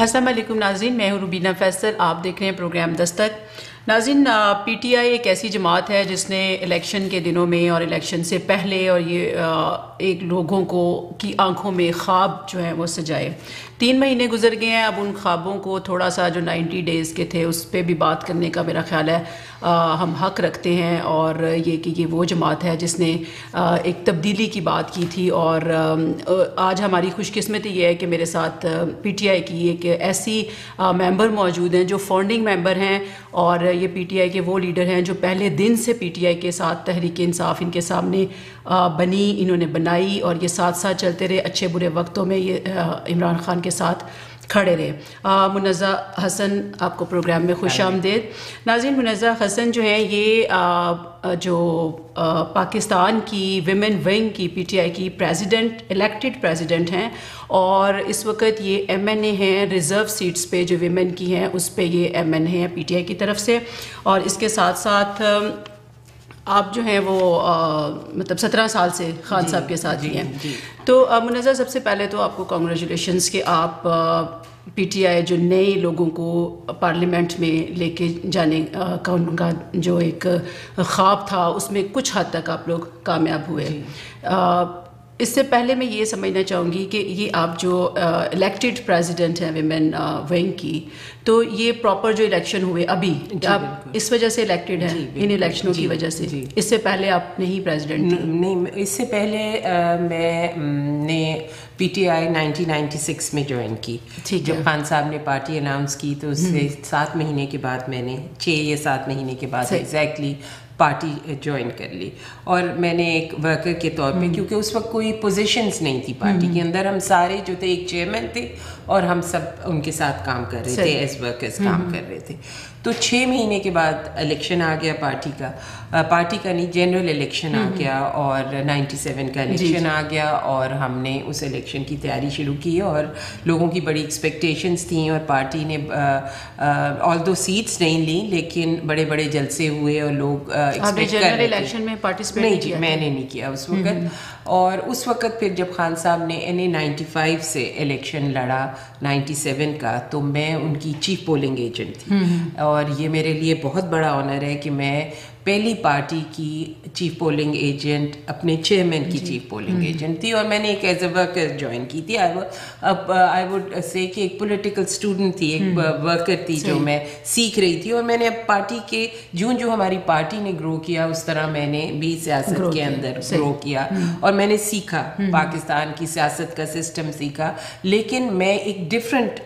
السلام علیکم ناظرین، میں ہوں روبینہ فیصل، آپ دیکھ رہے ہیں پروگرام دستک۔ ناظرین، پی ٹی آئی ایک ایسی جماعت ہے جس نے الیکشن کے دنوں میں اور الیکشن سے پہلے اور یہ ایک لوگوں کو کی آنکھوں میں خواب جو ہیں وہ سجائے۔ 3 مہینے گزر گئے ہیں، اب ان خوابوں کو تھوڑا سا جو 90 ڈیز کے تھے اس پہ بھی بات کرنے کا میرا خیال ہے ہم حق رکھتے ہیں، اور یہ کہ یہ وہ جماعت ہے جس نے ایک تبدیلی کی بات کی تھی۔ اور آج ہماری خوش قسمتی یہ ہے کہ میرے ساتھ پی ٹی آئی کی ایک ایسی ممبر موجود ہیں جو فاؤنڈنگ ممبر ہیں، اور یہ پی ٹی آئی کے وہ لیڈر ہیں جو پہلے دن سے پی ٹی آئی کے ساتھ تحریک انصاف ان کے سامنے بنی، انہوں نے بنائی، اور یہ ساتھ ساتھ چلتے رہے۔ اچھے برے وقتوں میں یہ عمران خان کے ساتھ کھڑے رہے۔ منزہ حسن، آپ کو پروگرام میں خوش آمدید۔ ناظرین، منزہ حسن جو ہیں یہ جو پاکستان کی ویمن ونگ کی پی ٹی آئی کی پریزیڈنٹ، الیکٹڈ پریزیڈنٹ ہیں، اور اس وقت یہ ایم این اے ہیں ریزرو سیٹس پہ جو ویمن کی ہیں اس پہ یہ ایم این اے ہیں پی ٹی آئی کی طرف سے۔ اور اس کے ساتھ ساتھ آپ جو ہیں وہ مطلب 17 سال سے خان صاحب کے ساتھ ہی ہیں۔ تو منزہ، سب سے پہلے تو آپ کو کانگریچولیشنس کہ آپ پی ٹی آئی جو نئے لوگوں کو پارلیمنٹ میں لے کے جانے کا ان کا جو ایک خواب تھا اس میں کچھ حد تک آپ لوگ کامیاب ہوئے۔ اس سے پہلے میں یہ سمجھنا چاہوں گی کہ یہ آپ جو الیکٹڈ پریزیڈنٹ ہیں ویمن ونگ کی، تو یہ پراپر جو الیکشن ہوئے ابھی آپ اس وجہ سے الیکٹڈ ہیں ان الیکشنوں کی وجہ سے؟ اس سے پہلے آپ نہیں پریزیڈنٹ؟ نہیں، اس سے پہلے میں نے پی ٹی آئی 1996 میں جوائن کی۔ جب خان صاحب نے پارٹی اناؤنس کی تو اس سے 7 مہینے کے بعد میں نے 6 یا 7 مہینے کے بعد ایگزیکٹلی پارٹی جوائن کر لی، اور میں نے ایک ورکر کے طور پہ، کیونکہ اس وقت کوئی پوزیشنز نہیں تھی پارٹی کے اندر، ہم سارے جو تھے ایک چیئرمین تھے اور ہم سب ان کے ساتھ کام کر رہے تھے، ایز ورکرز کام کر رہے تھے۔ تو 6 مہینے کے بعد الیکشن آ گیا پارٹی کا نہیں، جنرل الیکشن آ گیا، اور 97 کا الیکشن آ گیا، اور ہم نے اس الیکشن کی تیاری شروع کی، اور لوگوں کی بڑی ایکسپیکٹیشنز تھیں، اور پارٹی نے آلدو سیٹس نہیں لیں لیکن بڑے بڑے جلسے ہوئے، اور لوگ ایکسپیکٹ کر رہے تھے۔ میں پارٹیسپیٹ نہیں کیا؟ میں نے نہیں کیا اس وقت۔ اور اس وقت پھر جب خان صاحب نے NA95 سے الیکشن لڑا 97 کا، تو میں ان کی چیف پولنگ ایجنٹ تھی، اور یہ میرے لیے بہت بڑا آنر ہے کہ میں پہلی پارٹی کی چیف پولنگ ایجنٹ، اپنے چیئرمین کی چیف پولنگ ایجنٹ تھی، اور میں نے ایک ایز اے ورکر جوائن کی تھی۔ آئی ووڈ سے کہ ایک پولیٹیکل اسٹوڈنٹ تھی، ایک ورکر تھی جو میں سیکھ رہی تھی، اور میں نے اب پارٹی کے جو ہماری پارٹی نے گرو کیا اس طرح میں نے بھی سیاست کے اندر گرو کیا، اور میں نے سیکھا پاکستان کی سیاست کا سسٹم سیکھا، لیکن میں ایک ڈفرینٹ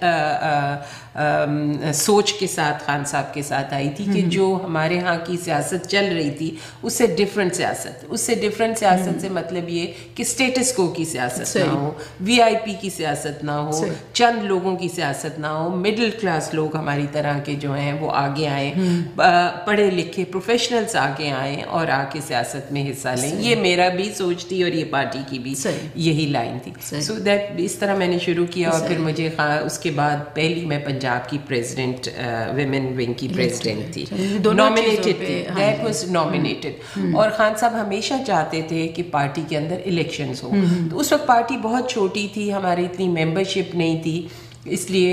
سوچ کے ساتھ خان صاحب کے ساتھ آئی تھی کہ جو ہمارے ہاں کی سیاست چل رہی تھی اس سے ڈفرینٹ سیاست سے مطلب یہ کہ اسٹیٹس کو کی سیاست نہ ہو، وی آئی پی کی سیاست نہ ہو، چند لوگوں کی سیاست نہ ہو، مڈل کلاس لوگ ہماری طرح کے جو ہیں وہ آگے آئیں، پڑھے لکھے پروفیشنلز آگے آئیں اور آ کے سیاست میں حصہ لیں۔ یہ میرا بھی سوچ تھی، اور یہ پارٹی کی بھی یہی لائن تھی۔ سو دیٹ اس طرح میں نے شروع کیا، اور پھر مجھے اس کے بعد پہلی میں پنجاب کی پریزیڈنٹ، ویمن ونگ کی پریزیڈنٹ تھی، نامینیٹڈ تھی، دیٹ واز نامینیٹڈ۔ اور خان صاحب ہمیشہ چاہتے تھے کہ پارٹی کے اندر الیکشنز ہوں، تو اس وقت پارٹی بہت چھوٹی تھی، ہماری اتنی ممبرشپ نہیں تھی، اس لیے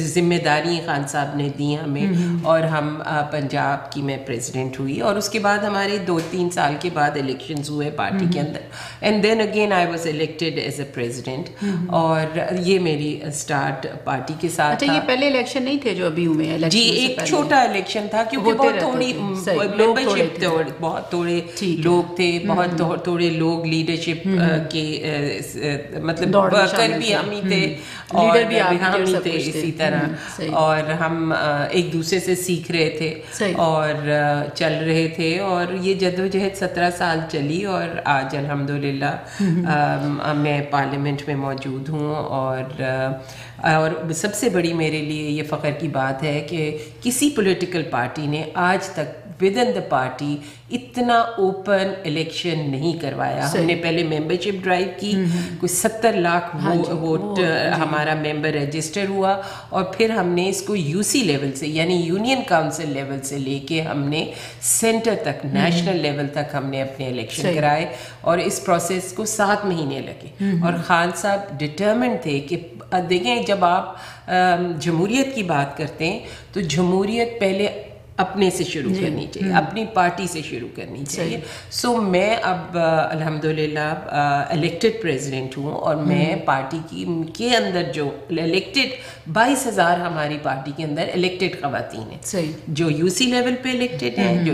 ذمہ داری خان صاحب نے دی ہمیں، اور ہم پنجاب کی میں پریزیڈنٹ ہوئی، اور اس کے بعد ہمارے 2-3 سال کے بعد الیکشنز ہوئے پارٹی کے اندر، and then again I was elected as a president, اور یہ میری اسٹارٹ پارٹی کے ساتھ تھا۔ یہ پہلے الیکشن نہیں تھے جو ابھی ہوئے ہیں؟ جی، ایک چھوٹا الیکشن تھا، کیونکہ بہت تھوڑی ممبرشپ تھے، بہت تھوڑے لوگ تھے، بہت تھوڑے لوگ لیڈرشپ کے، مطلب ورکر بھی ہم ہی تھے، اور ہم ہی تھے اسی طرح، اور ہم ایک دوسرے سے سیکھ رہے تھے اور چل رہے تھے، اور یہ جدوجہد 17 سال چلی، اور آج الحمدللہ میں پارلیمنٹ میں موجود ہوں، اور سب سے بڑی میرے لیے یہ فخر کی بات ہے کہ کسی پولیٹیکل پارٹی نے آج تک ود ان دا پارٹی اتنا اوپن الیکشن نہیں کروایا۔ ہم نے پہلے ممبرشپ ڈرائیو کی، کوئی 70 لاکھ ووٹ ہمارا ممبر رجسٹر ہوا، اور پھر ہم نے اس کو یو سی لیول سے، یعنی یونین کاؤنسل لیول سے لے کے ہم نے سینٹر تک، نیشنل لیول تک ہم نے اپنے الیکشن کرائے، اور اس پروسیس کو 7 مہینے لگے، اور خان صاحب ڈٹرمنڈ تھے کہ دیکھیں جب آپ جمہوریت کی بات کرتے ہیں تو جمہوریت پہلے اپنے سے شروع کرنی چاہیے, اپنی پارٹی سے شروع کرنی چاہیے. سو میں اب الحمدللہ الیکٹڈ پریزیڈنٹ ہوں, اور میں پارٹی کے اندر جو الیکٹڈ 22,000 ہماری پارٹی کے اندر الیکٹڈ خواتین ہیں, جو یو سی لیول پہ الیکٹڈ ہیں, جو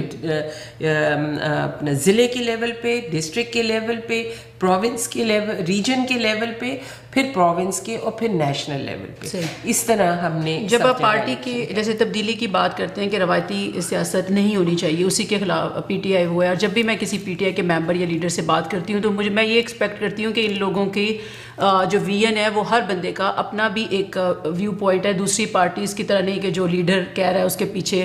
اپنا ضلع کے لیول پہ, ڈسٹرکٹ کے لیول پہ, پروونس کے لیول, ریجن کے لیول پہ, پھر پروونس کے, اور پھر نیشنل لیول پہ. اس طرح ہم نے جب آپ پارٹی کی جیسے تبدیلی کی بات کرتے ہیں کہ روایتی سیاست نہیں ہونی چاہیے, اسی کے خلاف پی ٹی آئی ہوا ہے, اور جب بھی میں کسی پی ٹی آئی کے ممبر یا لیڈر سے بات کرتی ہوں تو میں یہ ایکسپیکٹ کرتی ہوں کہ ان لوگوں کی جو ویژن ہے وہ ہر بندے کا اپنا بھی ایک ویو پوائنٹ ہے, دوسری پارٹیز کی طرح نہیں کہ جو لیڈر کہہ رہا ہے اس کے پیچھے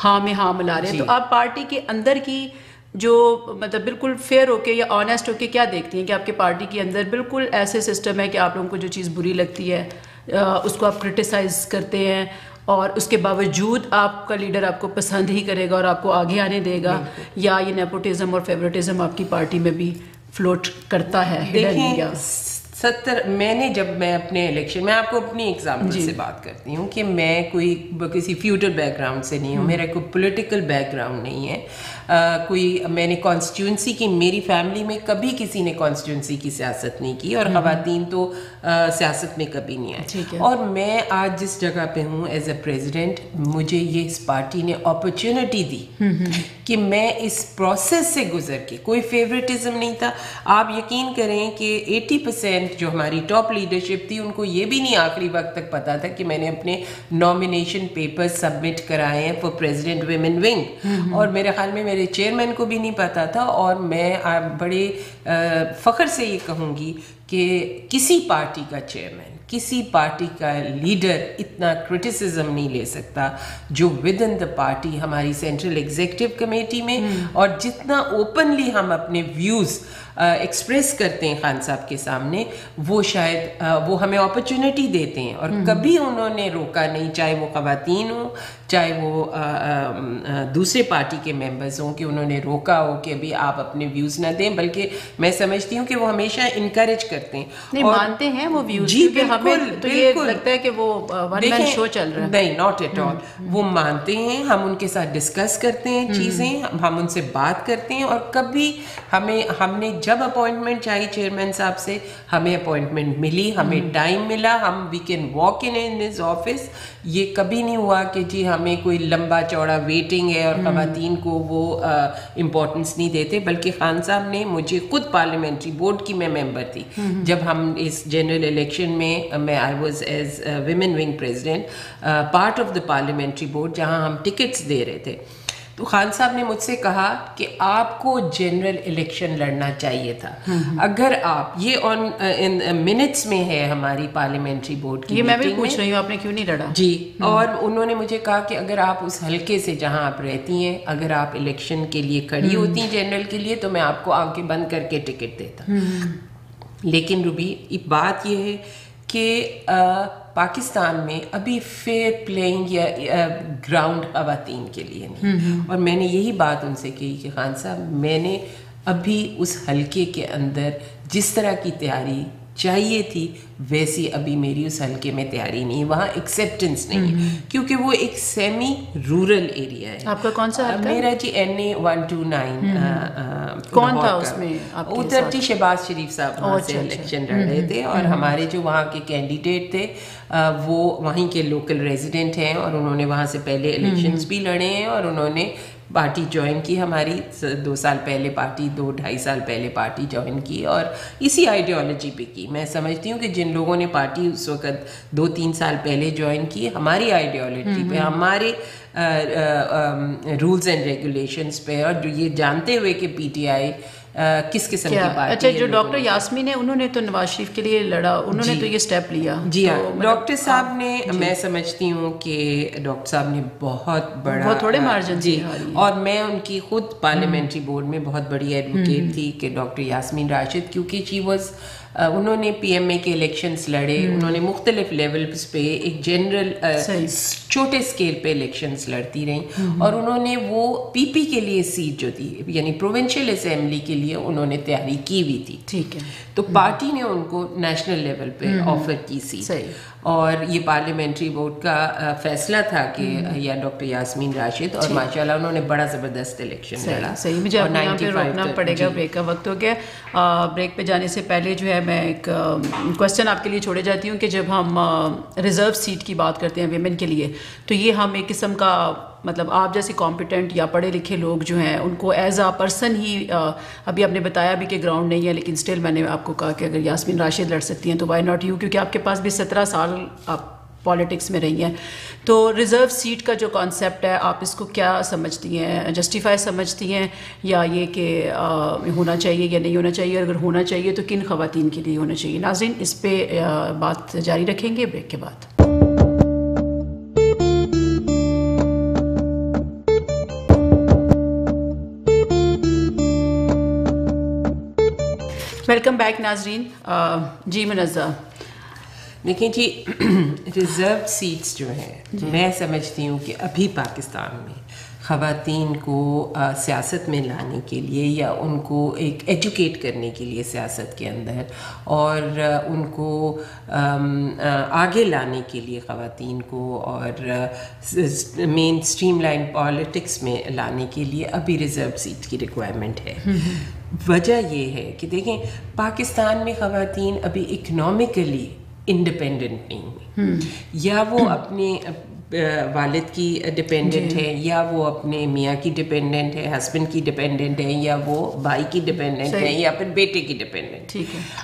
ہاں میں ہاں ملا رہے ہیں. تو آپ پارٹی کے اندر کی جو مطلب بالکل فیئر ہو کے یا آنیسٹ ہو کے کیا دیکھتی ہیں کہ آپ کے پارٹی کے اندر بالکل ایسے سسٹم ہے کہ آپ لوگوں کو جو چیز بری لگتی ہے اس کو آپ کرٹیسائز کرتے ہیں, اور اس کے باوجود آپ کا لیڈر آپ کو پسند ہی کرے گا اور آپ کو آگے آنے دے گا, یا یہ نیپوٹزم اور فیورٹزم آپ کی پارٹی میں بھی فلوٹ کرتا ہے؟ میں اپنے الیکشن میں آپ کو اپنی ایگزامپل سے بات کرتی ہوں کہ میں کوئی کسی فیوڈل بیک گراؤنڈ سے نہیں ہوں, میرا کوئی پولیٹیکل بیک گراؤنڈ نہیں ہے, میں نے کانسٹیٹیوئنسی کی, میری فیملی میں کبھی کسی نے کانسٹیٹیوئنسی کی سیاست نہیں کی, اور خواتین تو سیاست میں کبھی نہیں آئی. اور میں آج جس جگہ پہ ہوں ایز اے پریزیڈنٹ, مجھے یہ اس پارٹی نے اپرچونٹی دی کہ میں اس پروسیس سے گزر کے, کوئی فیوریٹزم نہیں تھا. آپ یقین کریں کہ 80% جو ہماری ٹاپ لیڈرشپ تھی ان کو یہ بھی نہیں آخری وقت تک پتا تھا کہ میں نے اپنے نامینیشن پیپر سبمٹ کرائے ہیں فار پریزیڈنٹ ویمن ونگ, اور میرے خیال میں میرے چیئرمین کو بھی نہیں پتا تھا. اور میں بڑے فخر سے یہ کہوں گی کہ کسی پارٹی کا چیئرمین, کسی پارٹی کا لیڈر اتنا کرٹیسزم نہیں لے سکتا جو ود ان دا پارٹی ہماری سینٹرل ایگزیکٹو کمیٹی میں, اور جتنا اوپنلی ہم اپنے ویوز ایکسپریس کرتے ہیں خان صاحب کے سامنے, وہ شاید وہ ہمیں اپرچونٹی دیتے ہیں, اور کبھی انہوں نے روکا نہیں, چاہے وہ خواتین ہوں چاہے وہ دوسرے پارٹی کے ممبرز ہوں, کہ انہوں نے روکا ہو کہ ابھی آپ اپنے ویوز نہ دیں, بلکہ میں سمجھتی ہوں کہ وہ ہمیشہ انکریج کرتے ہیں, نہیں مانتے ہیں وہ ویوز. جی بالکل, تو یہ لگتا ہے کہ وہ ون مین شو چل رہا ہے. نہیں, ناٹ ایٹ آل, وہ مانتے ہیں, ہم ان کے ساتھ ڈسکس کرتے ہیں چیزیں, ہم ان سے بات کرتے ہیں, اور کبھی ہم نے جب اپوائنٹمنٹ چاہی چیئرمین صاحب سے, ہمیں اپوائنٹمنٹ ملی, ہمیں ٹائم ملا, ہم we can walk in his office. یہ کبھی نہیں ہوا کہ جی ہمیں کوئی لمبا چوڑا ویٹنگ ہے اور خواتین کو وہ امپورٹنس نہیں دیتے, بلکہ خان صاحب نے مجھے خود پارلیمنٹری بورڈ کی, میں ممبر تھی جب ہم اس جنرل الیکشن میں I was as women wing president part of the parliamentary board, جہاں ہم ٹکٹس دے رہے تھے. تو خان صاحب نے مجھ سے کہا کہ آپ کو جنرل الیکشن لڑنا چاہیے تھا, اگر آپ یہ آن منٹس میں ہے ہماری پارلیمنٹری بورڈ کی, یہ میں بھی پوچھ رہی ہوں آپ نے کیوں نہیں لڑا. جی, اور انہوں نے مجھے کہا کہ اگر آپ اس حلقے سے جہاں آپ رہتی ہیں, اگر آپ الیکشن کے لیے کھڑی ہوتی ہیں جنرل کے لیے, تو میں آپ کو آنکھیں بند کر کے ٹکٹ دیتا. لیکن روبی, بات یہ ہے کہ پاکستان میں ابھی فیئر پلینگ یا گراؤنڈ خواتین کے لیے نہیں, اور میں نے یہی بات ان سے کہی کہ خان صاحب, میں نے ابھی اس حلقے کے اندر جس طرح کی تیاری چاہیے تھی ویسی ابھی میری اس حلقے میں تیاری نہیں, وہاں ایکسیپٹنس نہیں ہے, کیونکہ وہ ایک سیمی رورل ایریا ہے. آپ کا کون سا حلقہ؟ میرا جی NA 129. کون تھا اس میں؟ ادھر جی شہباز شریف صاحب وہاں سے الیکشن لڑ رہے تھے, اور ہمارے جو وہاں کے کینڈیڈیٹ تھے وہ وہیں کے لوکل ریزیڈنٹ ہیں, اور انہوں نے وہاں سے پہلے الیکشنز بھی لڑے ہیں, اور انہوں نے پارٹی جوائن کی, ہماری 2 سال پہلے پارٹی 2-2.5 سال پہلے پارٹی جوائن کی, اور اسی آئیڈیالوجی پہ کی. میں سمجھتی ہوں کہ جن لوگوں نے پارٹی اس وقت 2-3 سال پہلے جوائن کی, ہماری آئیڈیالوجی پہ, ہمارے رولز اینڈ ریگولیشنز پہ, اور جو یہ جانتے ہوئے کہ PTI کس قسم کی پارٹی. اچھا, جو ڈاکٹر یاسمین ہے انہوں نے تو نواز شریف کے لیے لڑا, انہوں نے تو یہ سٹیپ لیا. جی ہاں, ڈاکٹر صاحب نے, میں سمجھتی ہوں کہ ڈاکٹر صاحب نے بہت بڑا, بہت تھوڑے مارجن. جی, اور میں ان کی خود پارلیمنٹری بورڈ میں بہت بڑی ایڈوکیٹ تھی کہ ڈاکٹر یاسمین راشد, کیونکہ شی واز انہوں نے پی ایم اے کے الیکشنز لڑے, انہوں نے مختلف لیولز پہ ایک جنرل چھوٹے اسکیل پہ الیکشنز لڑتی رہیں, اور انہوں نے وہ پی پی کے لیے سیٹ جو تھی یعنی پروونشل اسمبلی کے لیے انہوں نے تیاری کی ہوئی تھی. ٹھیک ہے, تو پارٹی نے ان کو نیشنل لیول پہ آفر کی سیٹ, اور یہ پارلیمنٹری ووٹ کا فیصلہ تھا کہ یا ڈاکٹر یاسمین راشد, اور ماشاءاللہ انہوں نے بڑا زبردست الیکشن لڑا. صحیح, مجھے آپ یہاں پہ روکنا پڑے گا, بریک کا وقت ہو گیا. بریک پہ جانے سے پہلے جو ہے میں ایک کوشچن آپ کے لیے چھوڑے جاتی ہوں کہ جب ہم ریزرو سیٹ کی بات کرتے ہیں ویمن کے لیے, تو یہ ہم ایک قسم کا مطلب آپ جیسے کمپیٹنٹ یا پڑھے لکھے لوگ جو ہیں ان کو ایز اے پرسن ہی, ابھی آپ نے بتایا بھی کہ گراؤنڈ نہیں ہے, لیکن اسٹل میں نے آپ کو کہا کہ اگر یاسمین راشد لڑ سکتی ہیں تو وائی ناٹ یو, کیونکہ آپ کے پاس بھی 17 سال آپ پالیٹکس میں رہی ہیں. تو ریزرو سیٹ کا جو کانسیپٹ ہے آپ اس کو کیا سمجھتی ہیں, جسٹیفائی سمجھتی ہیں, یا یہ کہ ہونا چاہیے یا نہیں ہونا چاہیے, اگر ہونا چاہیے تو کن خواتین کے لیے ہونا چاہیے؟ ناظرین اس پہ بات جاری رکھیں گے بریک کے بعد. ویلکم بیک ناظرین. جی منزہ. دیکھیں جی, ریزرو سیٹس جو ہیں میں سمجھتی ہوں کہ ابھی پاکستان میں خواتین کو سیاست میں لانے کے لیے یا ان کو ایک ایجوکیٹ کرنے کے لیے سیاست کے اندر, اور ان کو آگے لانے کے لیے خواتین کو اور مین اسٹریم لائن پالیٹکس میں لانے کے لیے ابھی ریزرو سیٹ کی ریکوائرمنٹ ہے. وجہ یہ ہے کہ دیکھیں پاکستان میں خواتین ابھی اکنامکلی انڈیپینڈنٹ نہیں ہوئی, یا وہ اپنے والد کی ڈپینڈنٹ ہے, یا وہ اپنے میاں کی ڈپینڈنٹ ہے, ہسبینڈ کی ڈپینڈنٹ ہے, یا وہ بھائی کی ڈپینڈنٹ ہے, یا پھر بیٹے کی ڈپینڈنٹ.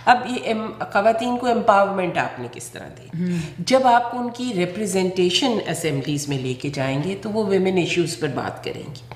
اب یہ خواتین کو امپاورمنٹ آپ نے کس طرح دی؟ جب آپ ان کی ریپرزنٹیشن اسمبلیز میں لے کے جائیں گے تو وہ ویمن ایشوز پر بات کریں گی.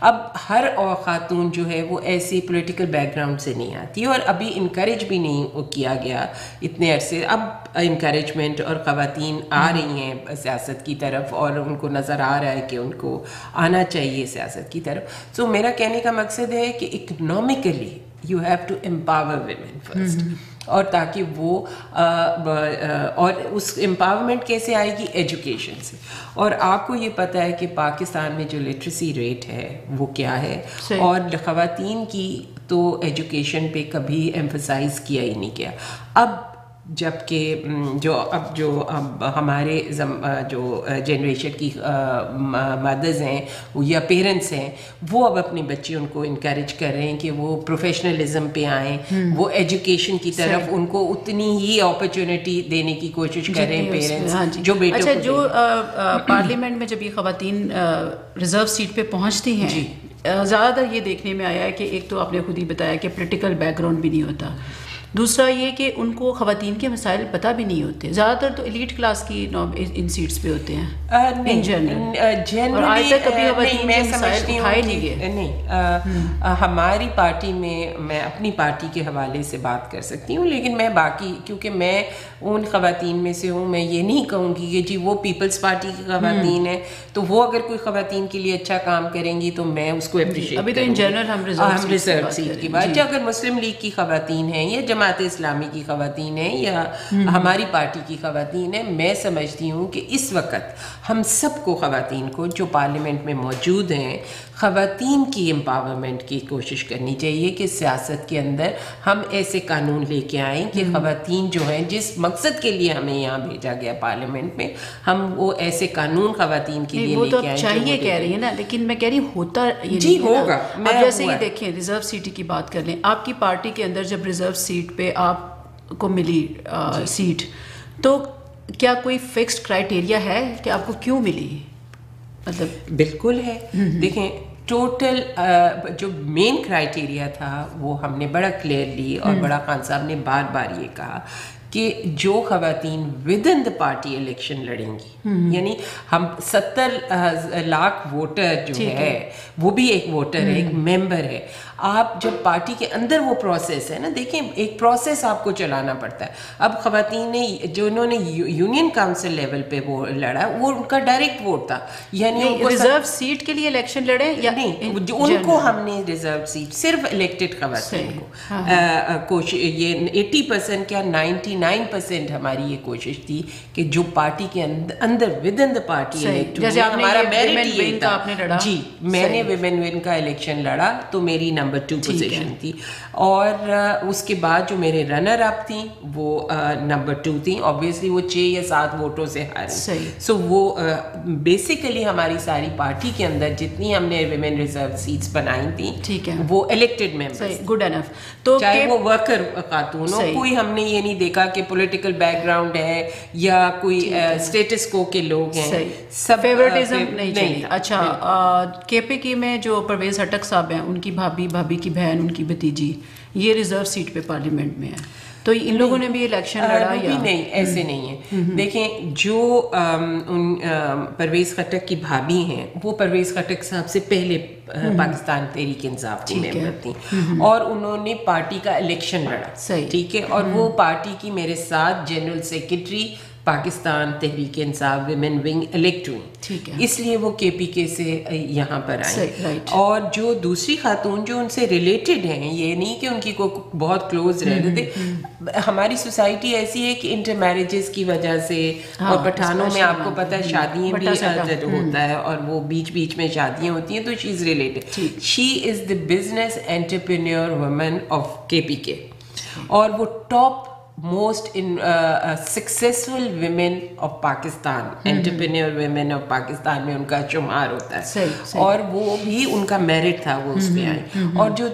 اب ہر خاتون جو ہے وہ ایسی پولیٹیکل بیک گراؤنڈ سے نہیں آتی, اور ابھی انکریج بھی نہیں کیا گیا اتنے عرصے. اب انکریجمنٹ اور خواتین آ رہی ہیں سیاست کی طرف, اور ان کو نظر آ رہا ہے کہ ان کو آنا چاہیے سیاست کی طرف. سو میرا کہنے کا مقصد ہے کہ economically you have to empower women first, اور تاکہ وہ اور اس امپاورمنٹ کیسے آئے گی؟ ایجوکیشن سے. اور آپ کو یہ پتہ ہے کہ پاکستان میں جو لٹریسی ریٹ ہے وہ کیا ہے, اور خواتین کی تو ایجوکیشن پہ کبھی ایمفسائز کیا ہی نہیں گیا. اب جب کہ جو ہمارے جو جنریشن کی مدرز ہیں یا پیرنٹس ہیں, وہ اب اپنے بچے ان کو انکریج کر رہے ہیں کہ وہ پروفیشنلزم پہ آئیں, وہ ایجوکیشن کی طرف ان کو اتنی ہی اپرچونٹی دینے کی کوشش کر رہے ہیں پیرنٹس جو بیٹوں کو. اچھا, جو پارلیمنٹ میں جب یہ خواتین ریزرو سیٹ پہ پہنچتی ہیں, زیادہ تر یہ دیکھنے میں آیا ہے کہ ایک تو آپ نے خود ہی بتایا کہ پولیٹیکل بیک گراؤنڈ بھی نہیں ہوتا, دوسرا یہ کہ ان کو خواتین کے مسائل پتہ بھی نہیں ہوتے. زیادہ تر تو ایلیٹ کلاس کی ان سیٹس پہ ہوتے ہیں ان جنرل, اور آج تک کبھی خواتین کے مسائل اٹھائے نہیں گئے. نہیں, ہماری پارٹی میں اپنی پارٹی کے حوالے سے بات کر سکتی ہوں, لیکن میں باقی کیونکہ میں ان خواتین میں سے ہوں, میں یہ نہیں کہوں گی کہ جی وہ پیپلز پارٹی کی خواتین ہیں تو وہ اگر کوئی خواتین کے لیے اچھا کام کریں گی تو میں اس کو اپریشیٹ. ابھی تو ان جنرل ہم ریزرو سیٹ کی بات, اگر مسلم لیگ کی خواتین ہیں یا جماعت اسلامی کی خواتین ہیں یا ہماری پارٹی کی خواتین ہیں, میں سمجھتی ہوں کہ اس وقت ہم سب کو, خواتین کو جو پارلیمنٹ میں موجود ہیں, خواتین کی امپاورمنٹ کی کوشش کرنی چاہیے کہ سیاست کے اندر ہم ایسے قانون لے کے آئیں کہ خواتین جو ہیں, جس مقصد کے لیے ہمیں یہاں بھیجا گیا پارلیمنٹ میں, ہم وہ ایسے قانون خواتین کے لیے لے کے آئیں. چاہیے کہہ رہی ہیں نا, لیکن میں کہہ رہی ہوں ہوتا جی ہوگا. اب جیسے یہ دیکھیں ریزرو سیٹ کی بات کر لیں, آپ کی پارٹی کے اندر جب ریزرو سیٹ پہ آپ کو ملی سیٹ, تو کیا کوئی فکسڈ کرائٹیریا ہے کہ آپ کو کیوں ملی؟ مطلب بالکل ہے. دیکھیں ٹوٹل جو مین کرائٹیریا تھا وہ ہم نے بڑا کلیئرلی, اور بڑا خان صاحب نے بار بار یہ کہا کہ جو خواتین with in the party election لڑیں گی, یعنی ہم 70 لاکھ ووٹر جو ہے وہ بھی ایک ووٹر ہے, ایک ممبر ہے. آپ جب پارٹی کے اندر وہ پروسیس ہے نا، دیکھیں ایک پروسیس آپ کو چلانا پڑتا ہے. اب خواتین نے جو انہوں نے یونین کاؤنسل لیول پہ وہ لڑا، وہ ان کا ڈائریکٹ ووٹ تھا، یعنی ریزرو سیٹ کے لیے الیکشن لڑے یا نہیں، ان کو ہم نے ریزرو سیٹ صرف الیکٹڈ خواتین کو یہ 80% کیا 99% ہماری یہ کوشش تھی کہ جو پارٹی کے اندر within the party elect ہوئے. ہمارا میرٹ یہ تھا جی، میں نے ویمن ون کا الیکشن لڑا تو میری نمبر 2 پوزیشن تھی، اور اس کے بعد جو میرے رنر اپ تھیں وہ نمبر 2 تھیں. آبویسلی وہ 6 یا 7 ووٹوں سے ہاری. سو وہ بیسیکلی ہماری ساری پارٹی کے اندر جتنی ہم نے ویمن ریزرو سیٹس بنائی تھیں وہ الیکٹڈ ممبرز، گڈ انف. تو چاہے وہ ورکر خاتون ہو، کوئی ہم نے یہ نہیں دیکھا کہ پولیٹیکل بیک گراؤنڈ ہے یا کوئی اسٹیٹس کو کے لوگ ہیں، سب فیورٹزم نہیں چلی. اچھا، کے پی کی میں جو پرویز خٹک صاحب ہیں، ان کی بھابھی کی بہن، ان کی بھتیجی یہ ریزرو سیٹ پہ پارلیمنٹ میں ہے، تو ان لوگوں نے بھی الیکشن لڑا یا نہیں؟ ایسے نہیں ہے. دیکھیں جو پرویز خٹک کی بھابھی ہیں وہ پرویز خٹک صاحب سے پہلے پاکستان تحریک انصاف کی ممبر تھیں، اور انہوں نے پارٹی کا الیکشن لڑا، ٹھیک ہے، اور وہ پارٹی کی میرے ساتھ general secretary Pakistan Tehreek Insaf women wing elect ہوئی، اس لیے وہ کے پی کے سے یہاں پر آئیں. اور جو دوسری خاتون جو ان سے ریلیٹڈ ہیں، یہ نہیں کہ ان کی کوئی بہت کلوز رہتے تھے. ہماری سوسائٹی ایسی ہے کہ انٹر میرجز کی وجہ سے، اور پٹھانوں میں آپ کو پتہ ہے شادیاں بھی ہوتا ہے، اور وہ بیچ میں شادیاں ہوتی ہیں، تو she is related. She is the business entrepreneur woman of K P کے، اور وہ top most successful women of Pakistan, entrepreneur women of Pakistan میں ان کا شمار ہوتا ہے، اور وہ بھی ان کا میرٹ تھا، وہ اس پہ آئیں. اور جو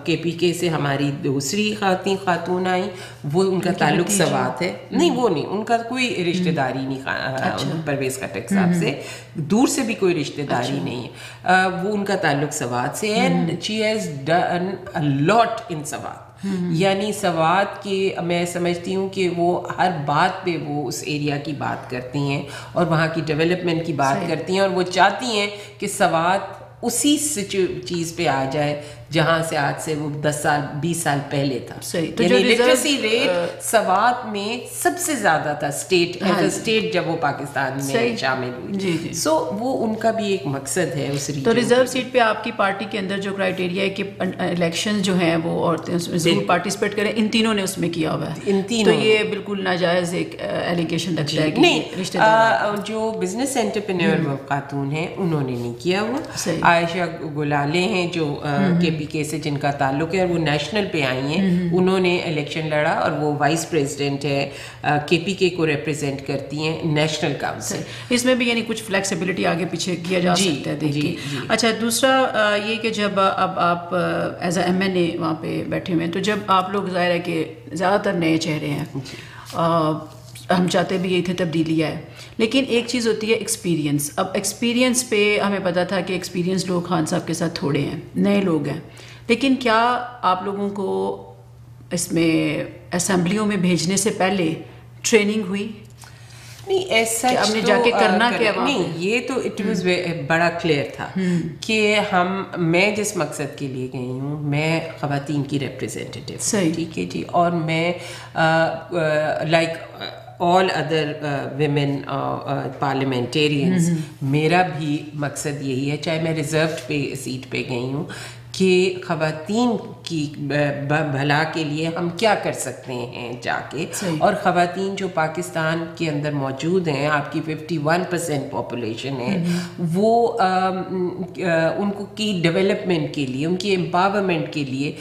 کے پی کے سے ہماری دوسری خاتون آئیں، وہ ان کا تعلق سوات ہے. نہیں، وہ نہیں، ان کا کوئی رشتہ داری نہیں پرویز خٹک صاحب سے، دور سے بھی کوئی رشتہ داری نہیں ہے. وہ ان کا تعلق سوات سے، and she has done a lot in Swat. یعنی سوات کے میں سمجھتی ہوں کہ وہ ہر بات پہ وہ اس ایریا کی بات کرتی ہیں اور وہاں کی ڈیولپمنٹ کی بات کرتی ہیں، اور وہ چاہتی ہیں کہ سوات اسی چیز پہ آ جائے جہاں سے آج سے وہ 10 سال 20 سال پہلے تھا. یعنی لٹریسی ریٹ سوات میں سب سے زیادہ تھا اسٹیٹ ایز اے اسٹیٹ جب وہ پاکستان میں شامل ہوئی. سو وہ ان کا بھی ایک مقصد ہے اس ریجن. تو ریزرو سیٹ پہ آپ کی پارٹی کے اندر جو کرائیٹیریا ہے کہ الیکشن جو ہیں وہ عورتیں ضرور پارٹیسپیٹ کریں، ان تینوں نے اس میں کیا ہوا ہے. ان تینوں، تو یہ بالکل ناجائز ایک ایلیگیشن لگتا ہے کہ نہیں. جو بزنس انٹرپرینور خاتون ہیں انہوں نے نہیں کیا ہوا. عائشہ گلالے ہیں جو کے پی کے سے جن کا تعلق ہے، اور وہ نیشنل پہ آئی ہیں، انہوں نے الیکشن لڑا، اور وہ وائس پریزیڈنٹ ہے، کے پی کے کو ریپرزینٹ کرتی ہیں نیشنل کاؤنسل. اس میں بھی یعنی کچھ فلیکسیبلٹی آگے پیچھے کیا جا سکتا ہے. دیکھیے، اچھا، دوسرا یہ کہ جب اب آپ ایز اے ایم این اے وہاں پہ بیٹھے ہوئے ہیں، تو جب آپ لوگ ظاہر ہے کہ زیادہ تر نئے چہرے ہیں، ہم چاہتے بھی یہی تھے تبدیلی آئے، لیکن ایک چیز ہوتی ہے ایکسپیرینس. اب ایکسپیرینس پہ ہمیں پتہ تھا کہ ایکسپیرینس لوگ خان صاحب کے ساتھ تھوڑے ہیں، نئے لوگ ہیں، لیکن کیا آپ لوگوں کو اس میں اسمبلیوں میں بھیجنے سے پہلے ٹریننگ ہوئی؟ نہیں، ایسا ہم نے جا کے کرنا کیا نہیں، یہ تو اٹ واز بڑا کلیئر تھا کہ میں جس مقصد کے لیے گئی ہوں، میں خواتین کی ریپرزینٹیٹیو، ٹھیک ہے جی، اور میں like all other women parliamentarians، میرا بھی مقصد یہی ہے، چاہے میں ریزروڈ پہ سیٹ پہ گئی ہوں، کہ خواتین کی بھلا کے لیے ہم کیا کر سکتے ہیں جا کے. اور خواتین جو پاکستان کے اندر موجود ہیں، آپ کی 51% پاپولیشن ہے، وہ ان کو کی ڈیولپمنٹ کے لیے، ان کی امپاورمنٹ کے لیے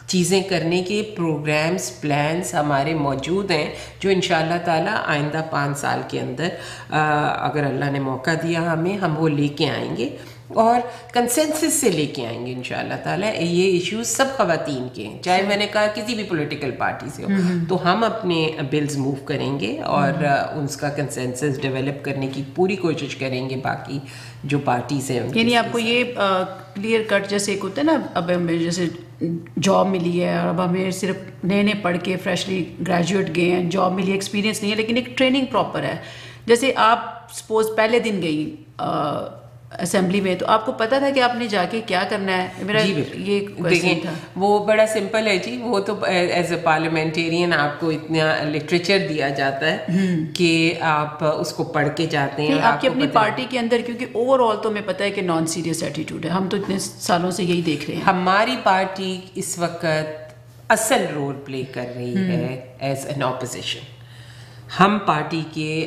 چیزیں کرنے کے پروگرامز، پلانز ہمارے موجود ہیں، جو انشاءاللہ تعالیٰ آئندہ 5 سال کے اندر اگر اللہ نے موقع دیا ہم وہ لے کے آئیں گے، اور کنسنسس سے لے کے آئیں گے انشاءاللہ تعالیٰ. یہ ایشوز سب خواتین کے ہیں، چاہے میں نے کہا کسی بھی پولیٹیکل پارٹی سے ہو، تو ہم اپنے بلز موو کریں گے اور اس کا کنسنسس ڈیولپ کرنے کی پوری کوشش کریں گے باقی جو پارٹیز ہیں. یعنی آپ کو یہ کلیئر کٹ جیسے ایک ہوتا ہے نا، اب ہمیں جیسے جاب ملی ہے اور اب ہمیں صرف نئے نئے پڑھ کے فریشلی گریجویٹ گئے ہیں، جاب ملی، ایکسپیرینس نہیں ہے، لیکن ایک ٹریننگ پراپر ہے. جیسے آپ سپوز پہلے دن گئی اسمبلی میں, تو آپ کو پتا تھا کہ آپ نے جا کے کیا کرنا ہے؟ میرا یہ کویسچن تھا. وہ بڑا سمپل ہے جی, وہ تو ایز اے پارلیمنٹیرین آپ کو اتنا لٹریچر دیا جاتا ہے کہ آپ اس کو پڑھ کے جاتے ہیں. آپ کی اپنی پارٹی کے اندر, کیونکہ اوور آل تو ہمیں پتا ہے کہ نان سیریس ایٹیٹیوڈ ہے, ہم تو اتنے سالوں سے یہی دیکھ رہے ہیں. ہماری پارٹی اس وقت اصل رول پلے کر رہی ہے ایز این اپوزیشن. ہم پارٹی کے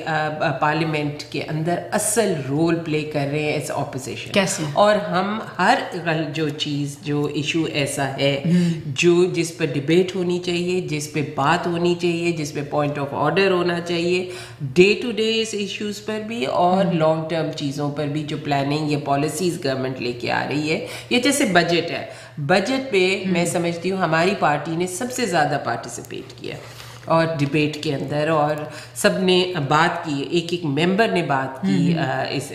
پارلیمنٹ کے اندر اصل رول پلے کر رہے ہیں ایز اپوزیشن. کیسے؟ اور ہم ہر جو چیز, جو ایشو ایسا ہے جس پہ ڈبیٹ ہونی چاہیے, جس پہ بات ہونی چاہیے, جس پہ پوائنٹ آف آرڈر ہونا چاہیے, ڈے ٹو ڈے ایشوز پر بھی اور لانگ ٹرم چیزوں پر بھی, جو پلاننگ یا پالیسیز گورنمنٹ لے کے آ رہی ہے. یہ جیسے بجٹ ہے, بجٹ پہ میں سمجھتی ہوں ہماری پارٹی نے سب سے زیادہ پارٹیسپیٹ کیا اور ڈبیٹ کے اندر, اور سب نے بات کی, ایک ایک ممبر نے بات کی اس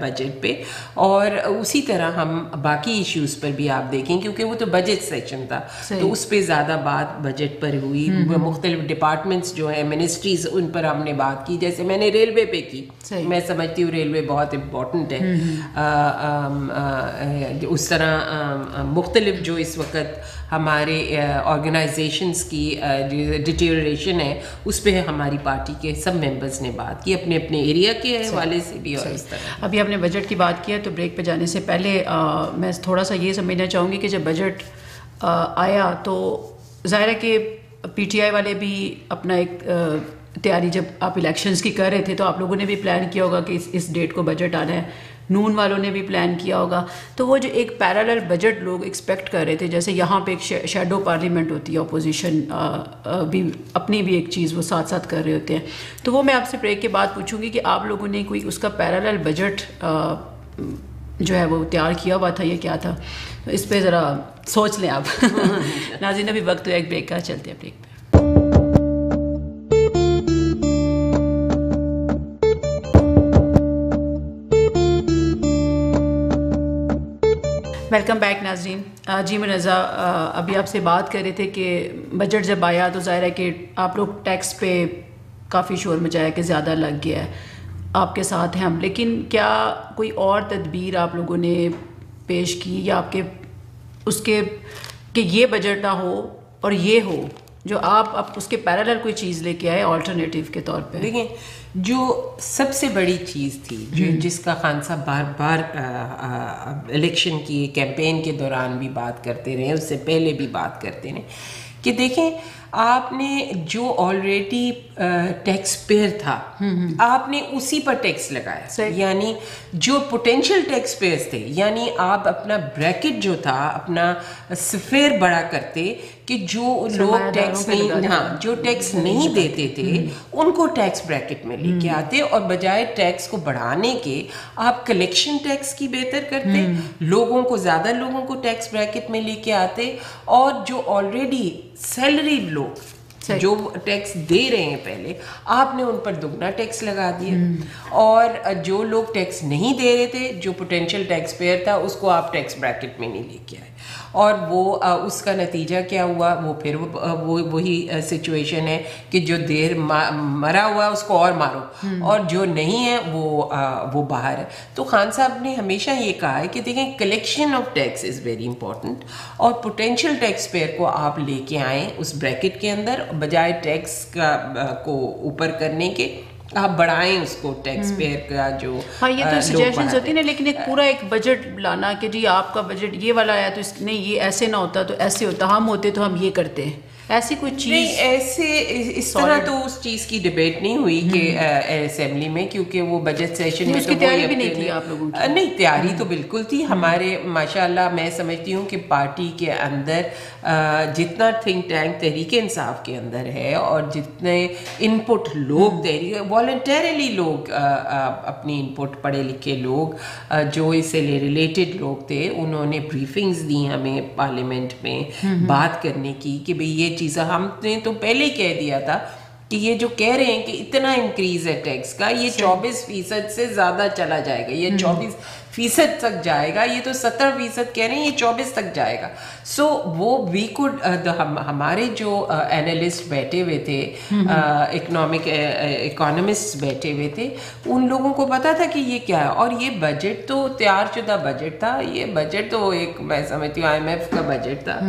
بجٹ پہ. اور اسی طرح ہم باقی ایشوز پر بھی آپ دیکھیں, کیونکہ وہ تو بجٹ سیشن تھا تو اس پہ زیادہ بات بجٹ پر ہوئی. مختلف ڈپارٹمنٹس جو ہیں, منسٹریز, ان پر ہم نے بات کی. جیسے میں نے ریلوے پہ کی, میں سمجھتی ہوں ریلوے بہت امپورٹنٹ ہے. اس طرح مختلف جو اس وقت ہمارے آرگنائزیشنس کی ڈیٹیریشن ہے, اس پہ ہماری پارٹی کے سب ممبرس نے بات کی, اپنے اپنے ایریا کے حوالے سے بھی. اور اس طرح ابھی آپ نے بجٹ کی بات کی ہے, تو بریک پہ جانے سے پہلے میں تھوڑا سا یہ سمجھنا چاہوں گی کہ جب بجٹ آیا تو ظاہر ہے کہ پی ٹی آئی والے بھی اپنا ایک تیاری, جب آپ الیکشنز کی کر رہے تھے تو آپ لوگوں نے بھی پلان کیا ہوگا کہ اس ڈیٹ کو بجٹ آنا ہے, نون والوں نے بھی پلان کیا ہوگا. تو وہ جو ایک پیرالل بجٹ لوگ ایکسپیکٹ کر رہے تھے, جیسے یہاں پہ ایک شیڈو پارلیمنٹ ہوتی ہے, اپوزیشن بھی اپنی بھی ایک چیز وہ ساتھ ساتھ کر رہے ہوتے ہیں, تو وہ میں آپ سے بریک کے بعد پوچھوں گی کہ آپ لوگوں نے کوئی اس کا پیرالل بجٹ جو ہے وہ تیار کیا ہوا تھا, یہ کیا تھا؟ اس پہ ذرا سوچ لیں آپ. ناظرین ابھی وقت ہے ایک بریک کا, چلتے ہیں بریک پہ. ویلکم بیک ناظرین. جی مرزا, ابھی آپ سے بات کر رہے تھے کہ بجٹ جب آیا تو ظاہر ہے کہ آپ لوگ ٹیکس پہ کافی شور مچایا کہ زیادہ لگ گیا ہے, آپ کے ساتھ ہیں ہم, لیکن کیا کوئی اور تدبیر آپ لوگوں نے پیش کی, یا آپ کے اس کے کہ یہ بجٹ نہ ہو اور یہ ہو, جو آپ اس کے پیرالل کوئی چیز لے کے آئے آلٹرنیٹیو کے طور پہ؟ دیکھیں, جو سب سے بڑی چیز تھی جس کا خان صاحب بار بار الیکشن کی کیمپین کے دوران بھی بات کرتے رہے, اس سے پہلے بھی بات کرتے رہے, کہ دیکھیں آپ نے جو آلریڈی ٹیکس پیئر تھا آپ نے اسی پر ٹیکس لگایا, یعنی جو پوٹینشیل ٹیکس پیئرس تھے, یعنی آپ اپنا بریکٹ جو تھا اپنا سفیر بڑا کرتے کہ جو لوگ ٹیکس نہیں, جو ٹیکس نہیں دیتے تھے ان کو ٹیکس بریکٹ میں لے کے آتے, اور بجائے ٹیکس کو بڑھانے کے آپ کلیکشن ٹیکس کی بہتر کرتے, لوگوں کو زیادہ لوگوں کو ٹیکس بریکٹ میں لے کے آتے, اور جو آلریڈی سیلریڈ لوگ جو ٹیکس دے رہے ہیں پہلے, آپ نے ان پر دگنا ٹیکس لگا دیا, اور جو لوگ ٹیکس نہیں دے رہے تھے, جو پوٹینشیل ٹیکس پیئر تھا, اس کو آپ ٹیکس بریکٹ میں نہیں لے کے آئے. اور وہ اس کا نتیجہ کیا ہوا, وہ پھر وہی سچویشن ہے کہ جو دیر مرا ہوا اس کو اور مارو, اور جو نہیں ہے وہ باہر ہے. تو خان صاحب نے ہمیشہ یہ کہا ہے کہ دیکھیں collection of tax is very important, اور پوٹینشیل ٹیکس پیئر کو آپ لے کے آئیں اس بریکٹ کے اندر, بجائے ٹیکس کو اوپر کرنے کے آپ بڑھائیں اس کو ٹیکس پیئر کا جو. ہاں یہ تو سجیشنز ہوتی ہیں نا, لیکن ایک پورا ایک بجٹ لانا کہ جی آپ کا بجٹ یہ والا آیا تو نہیں یہ ایسے نہ ہوتا تو ایسے ہوتا, ہم ہوتے تو ہم یہ کرتے, ایسی کوئی چیز نہیں, ایسے اس طرح تو اس چیز کی ڈبیٹ نہیں ہوئی کہ اسمبلی میں, کیونکہ وہ بجٹ سیشن میں تو تیاری بھی نہیں تھی آپ لوگوں کی. نہیں, تیاری تو بالکل تھی ہمارے, ماشاءاللہ میں سمجھتی ہوں کہ پارٹی کے اندر جتنا تھنک ٹینک تحریک انصاف کے اندر ہے, اور جتنے ان پٹ لوگ والنٹیرلی لوگ اپنی ان پٹ, پڑھے لکھے لوگ جو اس سے ریلیٹڈ لوگ تھے, انہوں نے بریفنگز دی ہمیں پارلیمنٹ میں بات کرنے کی کہ بھئی یہ چیزیں, ہم نے تو پہلے ہی کہہ دیا تھا کہ یہ جو کہہ رہے ہیں کہ اتنا انکریز ہے ٹیکس کا, یہ 24% سے زیادہ چلا جائے گا, یہ فیصد تک جائے گا, یہ تو 70% کہہ رہے ہیں, یہ 24 تک جائے گا. سو وہ وی کوڈ, ہمارے جو اینالسٹ بیٹھے ہوئے تھے, اکانومسٹ بیٹھے ہوئے تھے, ان لوگوں کو پتا تھا کہ یہ کیا ہے. اور یہ بجٹ تو تیار شدہ بجٹ تھا, یہ بجٹ تو ایک میں سمجھتی ہوں IMF کا بجٹ تھا,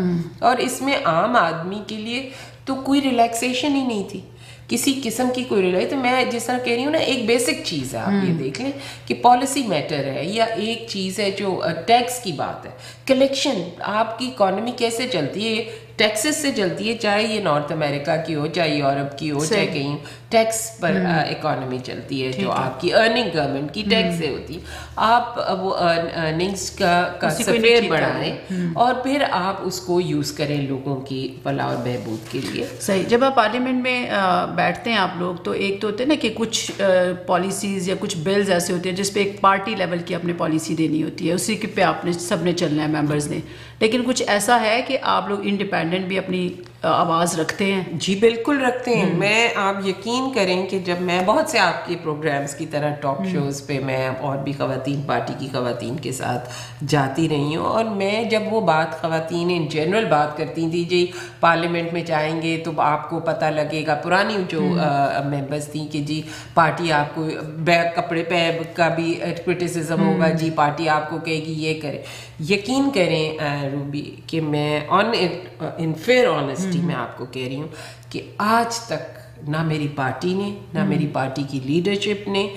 اور اس میں عام آدمی کے لیے تو کوئی ریلیکسیشن ہی نہیں تھی, کسی قسم کی کوئی ریلائی. تو میں جس طرح کہہ رہی ہوں نا, ایک بیسک چیز ہے, آپ یہ دیکھ لیں کہ پالیسی میٹر ہے, یا ایک چیز ہے جو ٹیکس کی بات ہے, کلیکشن. آپ کی اکانومی کیسے چلتی ہے؟ ٹیکسز سے چلتی ہے, چاہے یہ نارتھ امریکہ کی ہو, چاہے یورپ کی ہو, چاہے کہیں ٹیکس پر اکانومی چلتی ہے. جو آپ کی ارننگ گورنمنٹ کی ٹیکس سے ہوتی ہے, آپ وہ ارننگس کا سفیر بڑھائیں اور پھر آپ اس کو یوز کریں لوگوں کی فلاح اور بہبود کے لیے. صحیح. جب آپ پارلیمنٹ میں بیٹھتے ہیں آپ لوگ, تو ایک تو ہوتے ہیں نا کہ کچھ پالیسیز یا کچھ بلز ایسے ہوتے ہیں جس پہ ایک پارٹی لیول کی آپ نے پالیسی دینی ہوتی ہے, اسی پہ آپ نے سب نے چلنا ہے ممبرز نے. لیکن کچھ ایسا ہے کہ آپ لوگ انڈیپینڈنٹ بھی اپنی آواز رکھتے ہیں؟ جی بالکل رکھتے ہیں. میں, آپ یقین کریں کہ جب میں بہت سے آپ کے پروگرامز کی طرح ٹاک شوز پہ میں اور بھی خواتین, پارٹی کی خواتین کے ساتھ جاتی رہی ہوں, اور میں جب وہ بات خواتین ان جنرل بات کرتی تھی, جی پارلیمنٹ میں جائیں گے تو آپ کو پتہ لگے گا, پرانی جو ممبرس تھیں, کہ جی پارٹی آپ کو کپڑے پہ کا بھی کرٹیسزم ہوگا, جی پارٹی آپ کو کہے گی یہ کرے. یقین کریں روبی کہ میں ان فیئر آنیسٹی میں آپ کو کہہ رہی ہوں کہ آج تک نہ میری پارٹی نے, نہ میری پارٹی کی لیڈرشپ نے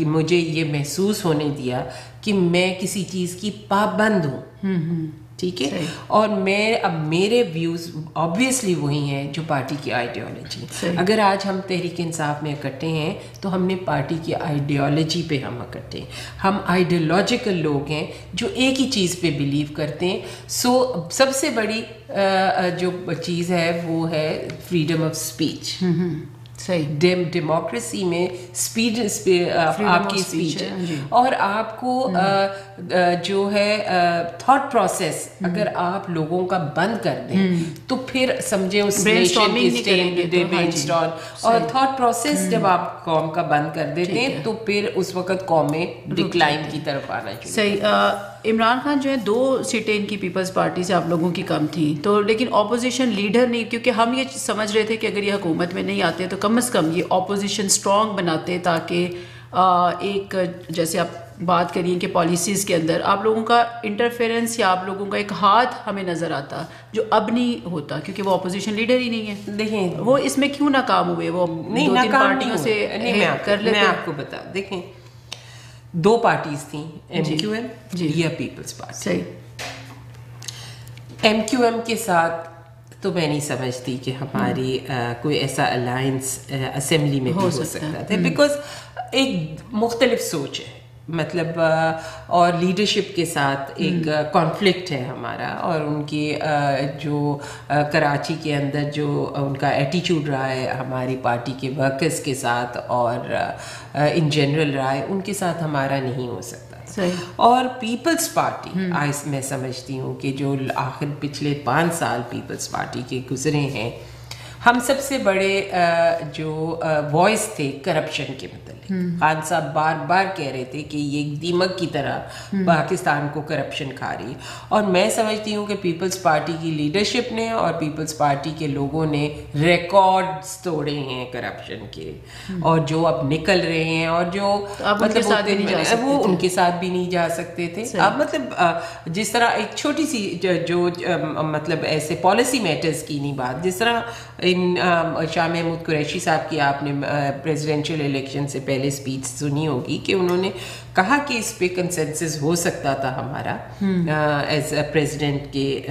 مجھے یہ محسوس ہونے دیا کہ میں کسی چیز کی پابند ہوں. ٹھیک ہے, اور میں اب میرے ویوز آبویسلی وہی ہیں جو پارٹی کی آئیڈیالوجی. اگر آج ہم تحریک انصاف میں اکٹھے ہیں تو ہم نے پارٹی کی آئیڈیالوجی پہ ہم اکٹھے ہیں, ہم آئیڈیالوجیکل لوگ ہیں جو ایک ہی چیز پہ بلیو کرتے ہیں. سو سب سے بڑی جو چیز ہے وہ ہے فریڈم آف اسپیچ. ڈیموکریسی میں اسپیڈ آپ کی اسپیچ ہے, اور آپ کو جو ہے تھاٹ پروسیس اگر آپ لوگوں کا بند کر دیں تو پھر سمجھے اس نیشن کی برین اسٹارم اور تھاٹ پروسیس جب آپ قوم کا بند کر دیتے ہیں تو پھر اس وقت قومیں ڈکلائن کی طرف آنا چاہیے. صحیح. عمران خان جو ہے 2 سیٹیں ان کی پیپلز پارٹی سے آپ لوگوں کی کم تھیں, تو لیکن اپوزیشن لیڈر نہیں, کیونکہ ہم یہ سمجھ رہے تھے کہ اگر یہ حکومت میں نہیں آتے تو کم از کم یہ اپوزیشن اسٹرانگ بناتے, تاکہ ایک جیسے آپ بات کریے کہ پالیسیز کے اندر آپ لوگوں کا انٹرفیئرنس یا آپ لوگوں کا ایک ہاتھ ہمیں نظر آتا, جو اب نہیں ہوتا کیونکہ وہ اپوزیشن لیڈر ہی نہیں ہے. دیکھیں وہ اس میں کیوں ناکام ہوئے, وہ 2-3 پارٹیوں سے کر لیتے. میں آپ کو بتا, دیکھیں 2 پارٹیز تھیں, MQM یا پیپلز پارٹی. صحیح. MQM کے ساتھ تو میں نہیں سمجھتی کہ ہماری کوئی ایسا الائنس اسمبلی میں ہو سکتا تھا, بیکاز ایک مختلف سوچ ہے, مطلب اور لیڈرشپ کے ساتھ ایک کانفلکٹ ہے ہمارا, اور ان کی جو کراچی کے اندر جو ان کا ایٹیچیوڈ رہا ہے ہماری پارٹی کے ورکرز کے ساتھ اور ان جنرل رہا ہے, ان کے ساتھ ہمارا نہیں ہو سکتا. اور پیپلز پارٹی میں سمجھتی ہوں کہ جو آخر پچھلے 5 سال پیپلز پارٹی کے گزرے ہیں, ہم سب سے بڑے جو وائس تھے کرپشن کے متعلق. خان صاحب بار بار کہہ رہے تھے کہ یہ دیمک کی طرح پاکستان کو کرپشن کھا رہی ہے, اور میں سمجھتی ہوں کہ پیپلز پارٹی کی لیڈرشپ نے اور پیپلز پارٹی کے لوگوں نے ریکارڈز توڑے ہیں کرپشن کے, اور جو اب نکل رہے ہیں, اور جو مطلب وہ ان کے ساتھ بھی نہیں جا سکتے تھے. اب مطلب جس طرح ایک چھوٹی سی جو مطلب ایسے پالیسی میٹرز کی نہیں بات, جس طرح ان شاہ محمود قریشی صاحب کی آپ نے پریزیڈینشیل الیکشن سے پہلے اسپیچ سنی ہوگی کہ انہوں نے کہا کہ اس پہ کنسنسس ہو سکتا تھا ہمارا ایز اے پریزیڈنٹ کے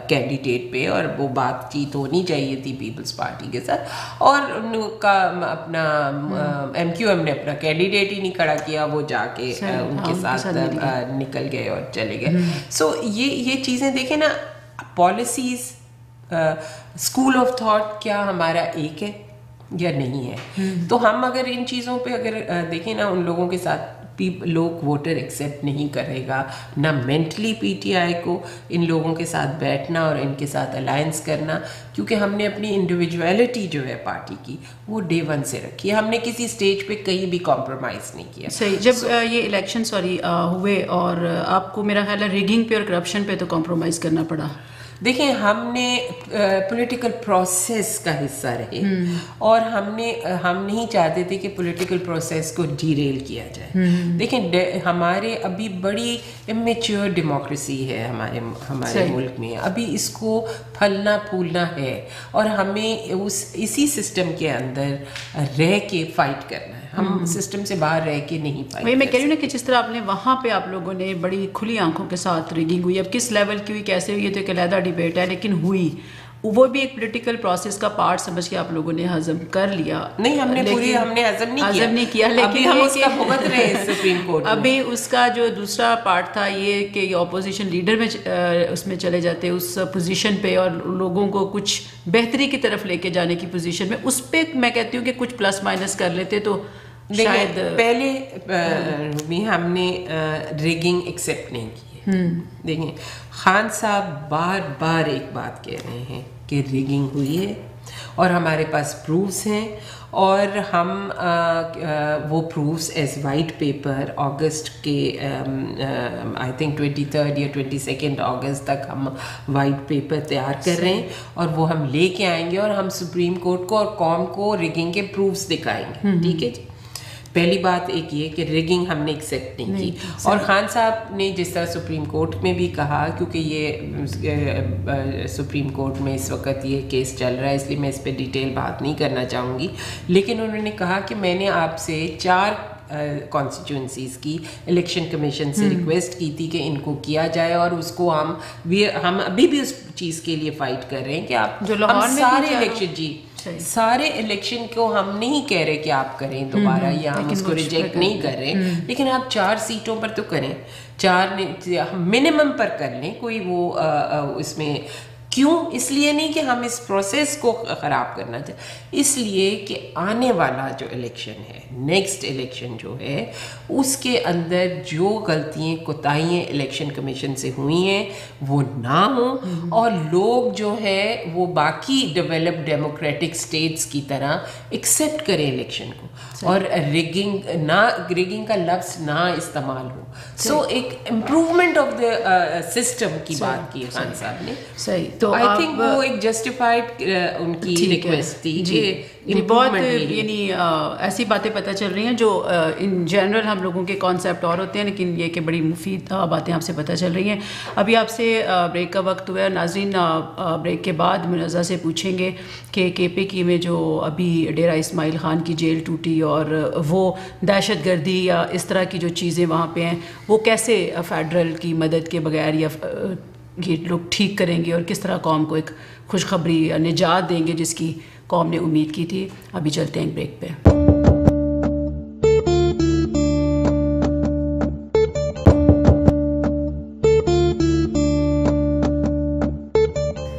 کینڈیڈیٹ پہ, اور وہ بات چیت ہونی چاہیے تھی پیپلز پارٹی کے ساتھ, اور ان کا اپنا MQM نے اپنا کینڈیڈیٹ ہی نہیں کھڑا کیا, وہ جا کے ان کے ساتھ نکل گئے اور چلے گئے. سو یہ چیزیں دیکھیں نا, پالیسیز, اسکول آف تھاٹ کیا ہمارا ایک ہے یا نہیں ہے. تو ہم اگر ان چیزوں پہ اگر دیکھیں نا, ان لوگوں کے ساتھ لوگ ووٹر ایکسیپٹ نہیں کرے گا، نہ مینٹلی پی ٹی آئی کو ان لوگوں کے ساتھ بیٹھنا اور ان کے ساتھ الائنس کرنا، کیونکہ ہم نے اپنی انڈیویجویلٹی جو ہے پارٹی کی وہ ڈے ون سے رکھی ہے، ہم نے کسی اسٹیج پہ کہیں بھی کمپرومائز نہیں کیا. صحیح. جب یہ الیکشن ہوئے اور آپ کو میرا خیال ہے ریگنگ پہ اور کرپشن پہ تو کمپرومائز کرنا پڑا. دیکھیں ہم نے پولیٹیکل پروسیس کا حصہ رہے اور ہم نہیں چاہتے تھے کہ پولیٹیکل پروسیس کو ڈیریل کیا جائے. دیکھیں ہمارے ابھی بڑی امیچور ڈیموکریسی ہے ہمارے ملک میں، ابھی اس کو پھلنا پھولنا ہے اور ہمیں اسی سسٹم کے اندر رہ کے فائٹ کرنا ہے، ہم سسٹم سے باہر رہ کے نہیں فائٹ. میں کہہ رہی ہوں نا کہ جس طرح آپ نے وہاں پہ آپ لوگوں نے بڑی کھلی آنکھوں کے ساتھ ریگنگ ہوئی، اب کس لیول کی ہوئی کیسے ہوئی تو ایک علیحدہ ڈیبیٹ ہے، لیکن ہوئی، وہ بھی ایک پولیٹیکل پروسیس کا پارٹ سمجھ کے آپ لوگوں نے ہضم کر لیا. نہیں ہم نے ہضم نہیں کیا لیکن ہم اس کا بھگت رہے ہیں سپریم کورٹ. ابھی اس کا جو دوسرا پارٹ تھا یہ کہ اپوزیشن لیڈر میں اس میں چلے جاتے اس پوزیشن پہ اور لوگوں کو کچھ بہتری کی طرف لے کے جانے کی پوزیشن میں، اس پہ میں کہتی ہوں کہ کچھ پلس مائنس کر لیتے تو شاید. پہلے ہم نے ریگنگ ایکسیپٹ نہیں کی. دیکھیں خان صاحب بار بار ایک بات کہہ رہے ہیں کہ ریگنگ ہوئی ہے اور ہمارے پاس پروفس ہیں اور ہم وہ پروفس ایز وائٹ پیپر اگست کے آئی تھنک 23 یا 22 اگست تک ہم وائٹ پیپر تیار کر رہے ہیں اور وہ ہم لے کے آئیں گے اور ہم سپریم کورٹ کو اور قوم کو ریگنگ کے پروفس دکھائیں گے. ٹھیک ہے جی. پہلی بات ایک یہ کہ ریگنگ ہم نے ایکسیپٹ نہیں کی اور خان صاحب نے جس طرح سپریم کورٹ میں بھی کہا، کیونکہ یہ سپریم کورٹ میں اس وقت یہ کیس چل رہا ہے اس لیے میں اس پہ ڈیٹیل بات نہیں کرنا چاہوں گی، لیکن انہوں نے کہا کہ میں نے آپ سے 4 کانسٹیچوئنسیز کی الیکشن کمیشن سے ریکویسٹ کی تھی کہ ان کو کیا جائے اور اس کو ہم ابھی بھی اس چیز کے لیے فائٹ کر رہے ہیں کہ آپ سارے الیکشن سارے الیکشن کو ہم نہیں کہہ رہے کہ آپ کریں دوبارہ یا ہم اس کو ریجیکٹ نہیں کر رہے، لیکن آپ 4 سیٹوں پر تو کریں، 4 منیمم پر کر لیں. کوئی وہ اس میں کیوں؟ اس لیے نہیں کہ ہم اس پروسیس کو خراب کرنا چاہتے، اس لیے کہ آنے والا جو الیکشن ہے، نیکسٹ الیکشن جو ہے، اس کے اندر جو غلطیاں کوتاہیاں الیکشن کمیشن سے ہوئی ہیں وہ نہ ہوں اور لوگ جو ہے وہ باقی ڈیولپڈ ڈیموکریٹک اسٹیٹس کی طرح ایکسیپٹ کریں الیکشن کو اور ریگنگ کا لفظ نہ استعمال ہو. سو ایک امپروومنٹ آف دا سسٹم کی بات کی خان صاحب نے. صحیح. تو آئی تھنک وہ ایک جسٹیفائڈ ان کی ریکویسٹ تھی کہ بہت یعنی ایسی باتیں پتہ چل رہی ہیں جو ان جنرل ہم لوگوں کے کانسیپٹ اور ہوتے ہیں، لیکن یہ کہ بڑی مفید باتیں آپ سے پتہ چل رہی ہیں. ابھی آپ سے بریک کا وقت ہوا ہے. ناظرین بریک کے بعد منزہ سے پوچھیں گے کہ کے پی کی میں جو ابھی ڈیرہ اسماعیل خان کی جیل ٹوٹی اور وہ دہشت گردی یا اس طرح کی جو چیزیں وہاں پہ ہیں وہ کیسے فیڈرل کی مدد کے بغیر یا یہ لوگ ٹھیک کریں گے اور کس طرح قوم کو ایک خوشخبری یا نجات دیں گے جس کی قوم نے امید کی تھی. ابھی چلتے ہیں بریک پہ.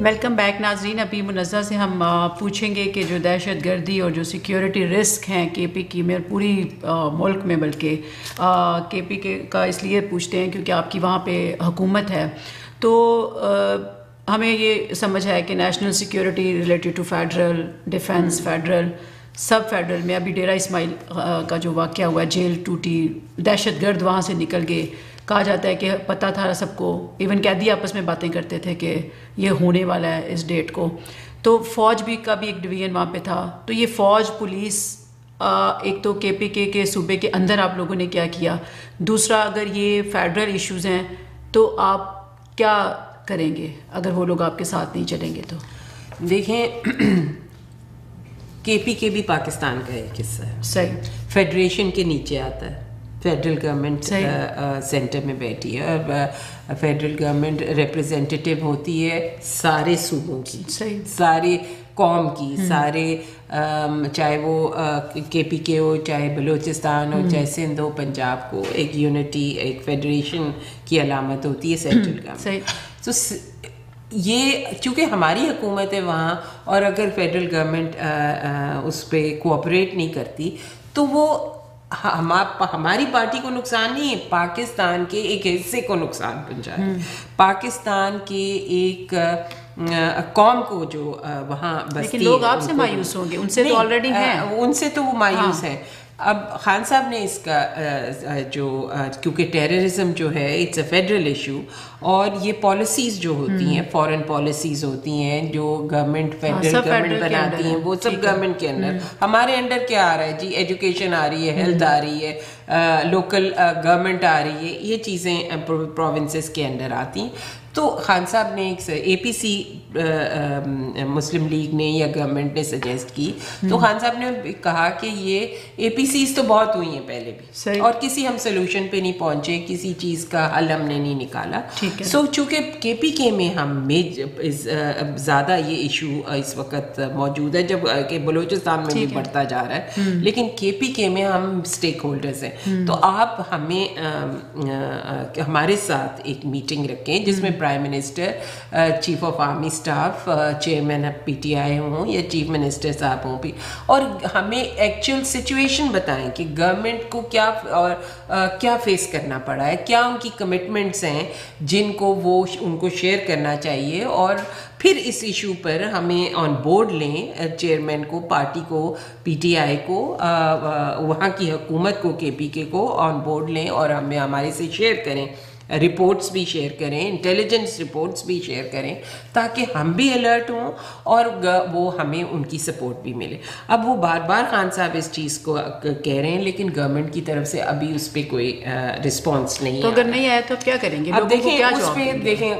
ویلکم بیک ناظرین. ابھی منزہ سے ہم پوچھیں گے کہ جو دہشت گردی اور جو سیکیورٹی رسک ہیں کے پی کی میں اور پوری ملک میں، بلکہ کے پی کے کا اس لیے پوچھتے ہیں کیونکہ آپ کی وہاں پہ حکومت ہے، تو ہمیں یہ سمجھ ہے کہ national security related to federal defence, federal سب فیڈرل میں ابھی ڈیرہ اسماعیل کا جو واقعہ ہوا، جیل ٹوٹی، دہشت گرد وہاں سے نکل گئے، کہا جاتا ہے کہ پتہ تھا سب کو، ایون قیدی آپس میں باتیں کرتے تھے کہ یہ ہونے والا ہے اس ڈیٹ کو. تو فوج بھی کا بھی ایک ڈویژن وہاں پہ تھا. تو یہ فوج، پولیس، ایک تو کے پی کے صوبے کے اندر آپ لوگوں نے کیا کیا، دوسرا اگر یہ فیڈرل ایشوز ہیں تو آپ کیا کریں گے اگر وہ لوگ آپ کے ساتھ نہیں چلیں گے؟ تو دیکھیں کے پی کے بھی پاکستان کا ایک حصہ ہے. صحیح. فیڈریشن کے نیچے آتا ہے. فیڈرل گورنمنٹ سینٹر میں بیٹھی ہے اور فیڈرل گورنمنٹ ریپرزینٹیو ہوتی ہے سارے صوبوں کی، سارے قوم کی، سارے چاہے وہ کے پی کے ہو، چاہے بلوچستان ہو، چاہے سندھ ہو، پنجاب کو، ایک یونٹی، ایک فیڈریشن کی علامت ہوتی ہے سینٹرل گورنمنٹ. تو یہ چونکہ ہماری حکومت ہے وہاں اور اگر فیڈرل گورنمنٹ اس پہ کوآپریٹ نہیں کرتی تو وہ ہماری پارٹی کو نقصان نہیں، پاکستان کے ایک حصے کو نقصان پہنچا ہے، پاکستان کے ایک قوم کو جو وہاں بستی ہے. لوگ آپ سے مایوس ہوں گے، ان سے تو آلریڈی ہیں، ان سے تو وہ مایوس ہیں. اب خان صاحب نے اس کا جو کیونکہ ٹیررزم جو ہے اٹس اے فیڈرل ایشو، اور یہ پالیسیز جو ہوتی ہیں، فارن پالیسیز ہوتی ہیں جو گورنمنٹ فیڈرل گورنمنٹ بناتی ہیں، وہ سب گورنمنٹ کے انڈر. ہمارے انڈر کیا آ رہا ہے جی؟ ایجوکیشن آ رہی ہے، ہیلتھ آ رہی ہے، لوکل گورنمنٹ آ رہی ہے، یہ چیزیں پروونسز کے انڈر آتی ہیں. تو خان صاحب نے ایک اے پی سی مسلم لیگ نے یا گورنمنٹ نے سجیسٹ کی، تو خان صاحب نے کہا کہ یہ اے پی سیز تو بہت ہوئی ہیں پہلے بھی، اور کسی ہم سولوشن پہ نہیں پہنچے، کسی چیز کا حل ہم نے نہیں نکالا. سو چونکہ کے پی کے میں ہم زیادہ یہ ایشو اس وقت موجود ہے، جب کہ بلوچستان میں بھی بڑھتا جا رہا ہے، لیکن کے پی کے میں ہم اسٹیک ہولڈرز ہیں. تو آپ ہمیں ہمارے ساتھ ایک میٹنگ رکھیں جس میں prime minister, chief of army staff, chairman P T I ہوں یا چیف منسٹر صاحب ہوں بھی، اور ہمیں ایکچوئل سچویشن بتائیں کہ گورنمنٹ کو کیا فیس کرنا پڑا ہے، کیا ان کی کمٹمنٹس ہیں جن کو وہ ان کو شیئر کرنا چاہیے، اور پھر اس ایشو پر ہمیں آن بورڈ لیں، چیئرمین کو، پارٹی کو، پی ٹی آئی کو، وہاں کی حکومت کو، کے پی کے کو آن بورڈ لیں، اور ہمیں ہمارے سے شیئر کریں، رپورٹس بھی شیئر کریں، انٹیلیجنس رپورٹس بھی شیئر کریں، تاکہ ہم بھی الرٹ ہوں اور وہ ہمیں ان کی سپورٹ بھی ملے. اب وہ بار بار خان صاحب اس چیز کو کہہ رہے ہیں، لیکن گورنمنٹ کی طرف سے ابھی اس پہ کوئی رسپانس نہیں ہے. تو اگر نہیں آیا تو کیا کریں گے؟ اب دیکھیں اس پہ دیکھیں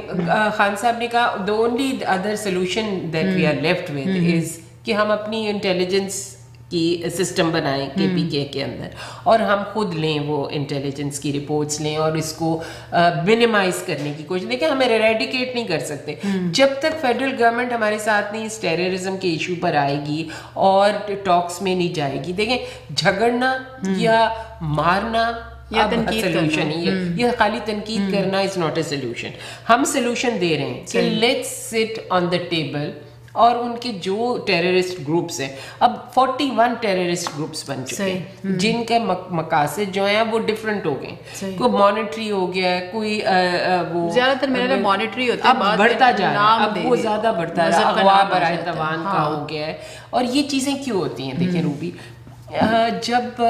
خان صاحب نے کہا the only other solution that we are left with is کہ ہم اپنی انٹیلیجنس کی سسٹم بنائیں کے پی کے اندر، اور ہم خود لیں وہ انٹیلیجنس کی رپورٹس لیں اور اس کو منیمائز کرنے کی کوشش. دیکھیں ہم ایریڈیکیٹ نہیں کر سکتے جب تک فیڈرل گورنمنٹ ہمارے ساتھ نہیں اس ٹیررزم کے ایشو پر آئے گی اور ٹاکس میں نہیں جائے گی. دیکھیں جھگڑنا یا مارنا سولوشن ہی ہے، یہ خالی تنقید کرنا از ناٹ اے سولوشن. ہم سولوشن دے رہے ہیں کہ لیٹس سٹ آن دا ٹیبل، اور ان کے جو ٹیررسٹ گروپس ہیں، اب 41 ٹیررسٹ گروپس بن چکے ہیں جن کے مقاصد جو ہیں وہ ڈفرینٹ ہو گئے. کوئی مانیٹری ہو گیا ہے، کوئی وہ زیادہ تر میرا مانیٹری ہوتا ہے، اب بڑھتا جا رہا ہے، اب وہ زیادہ بڑھتا رہا ہے، اغوا برائے توان کا ہو گیا ہے. اور یہ چیزیں کیوں ہوتی ہیں؟ دیکھیں روبی، جب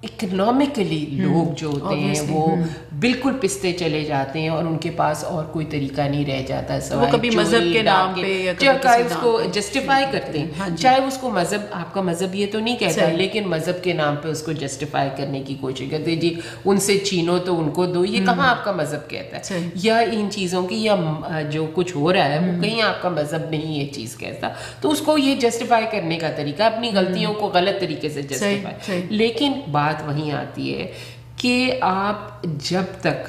اکنامکلی لوگ جو ہوتے ہیں وہ بالکل پستے چلے جاتے ہیں اور ان کے پاس اور کوئی طریقہ نہیں رہ جاتا، وہ کبھی مذہب کے نام پہ چاہے اس کو جسٹیفائی کرتے ہیں، چاہے اس کو مذہب، آپ کا مذہب یہ تو نہیں کہتا، لیکن مذہب کے نام پہ اس کو جسٹیفائی کرنے کی کوشش کرتے جی ان سے چھینو تو ان کو دو. یہ کہاں آپ کا مذہب کہتا ہے؟ یا ان چیزوں کی یا جو کچھ ہو رہا ہے وہ کہیں آپ کا مذہب نہیں یہ چیز کہتا، تو اس کو یہ جسٹیفائی کرنے کا طریقہ اپنی غلطیوں کو غلط طریقے سے جسٹیفائی. لیکن بات وہیں آتی ہے کہ آپ جب تک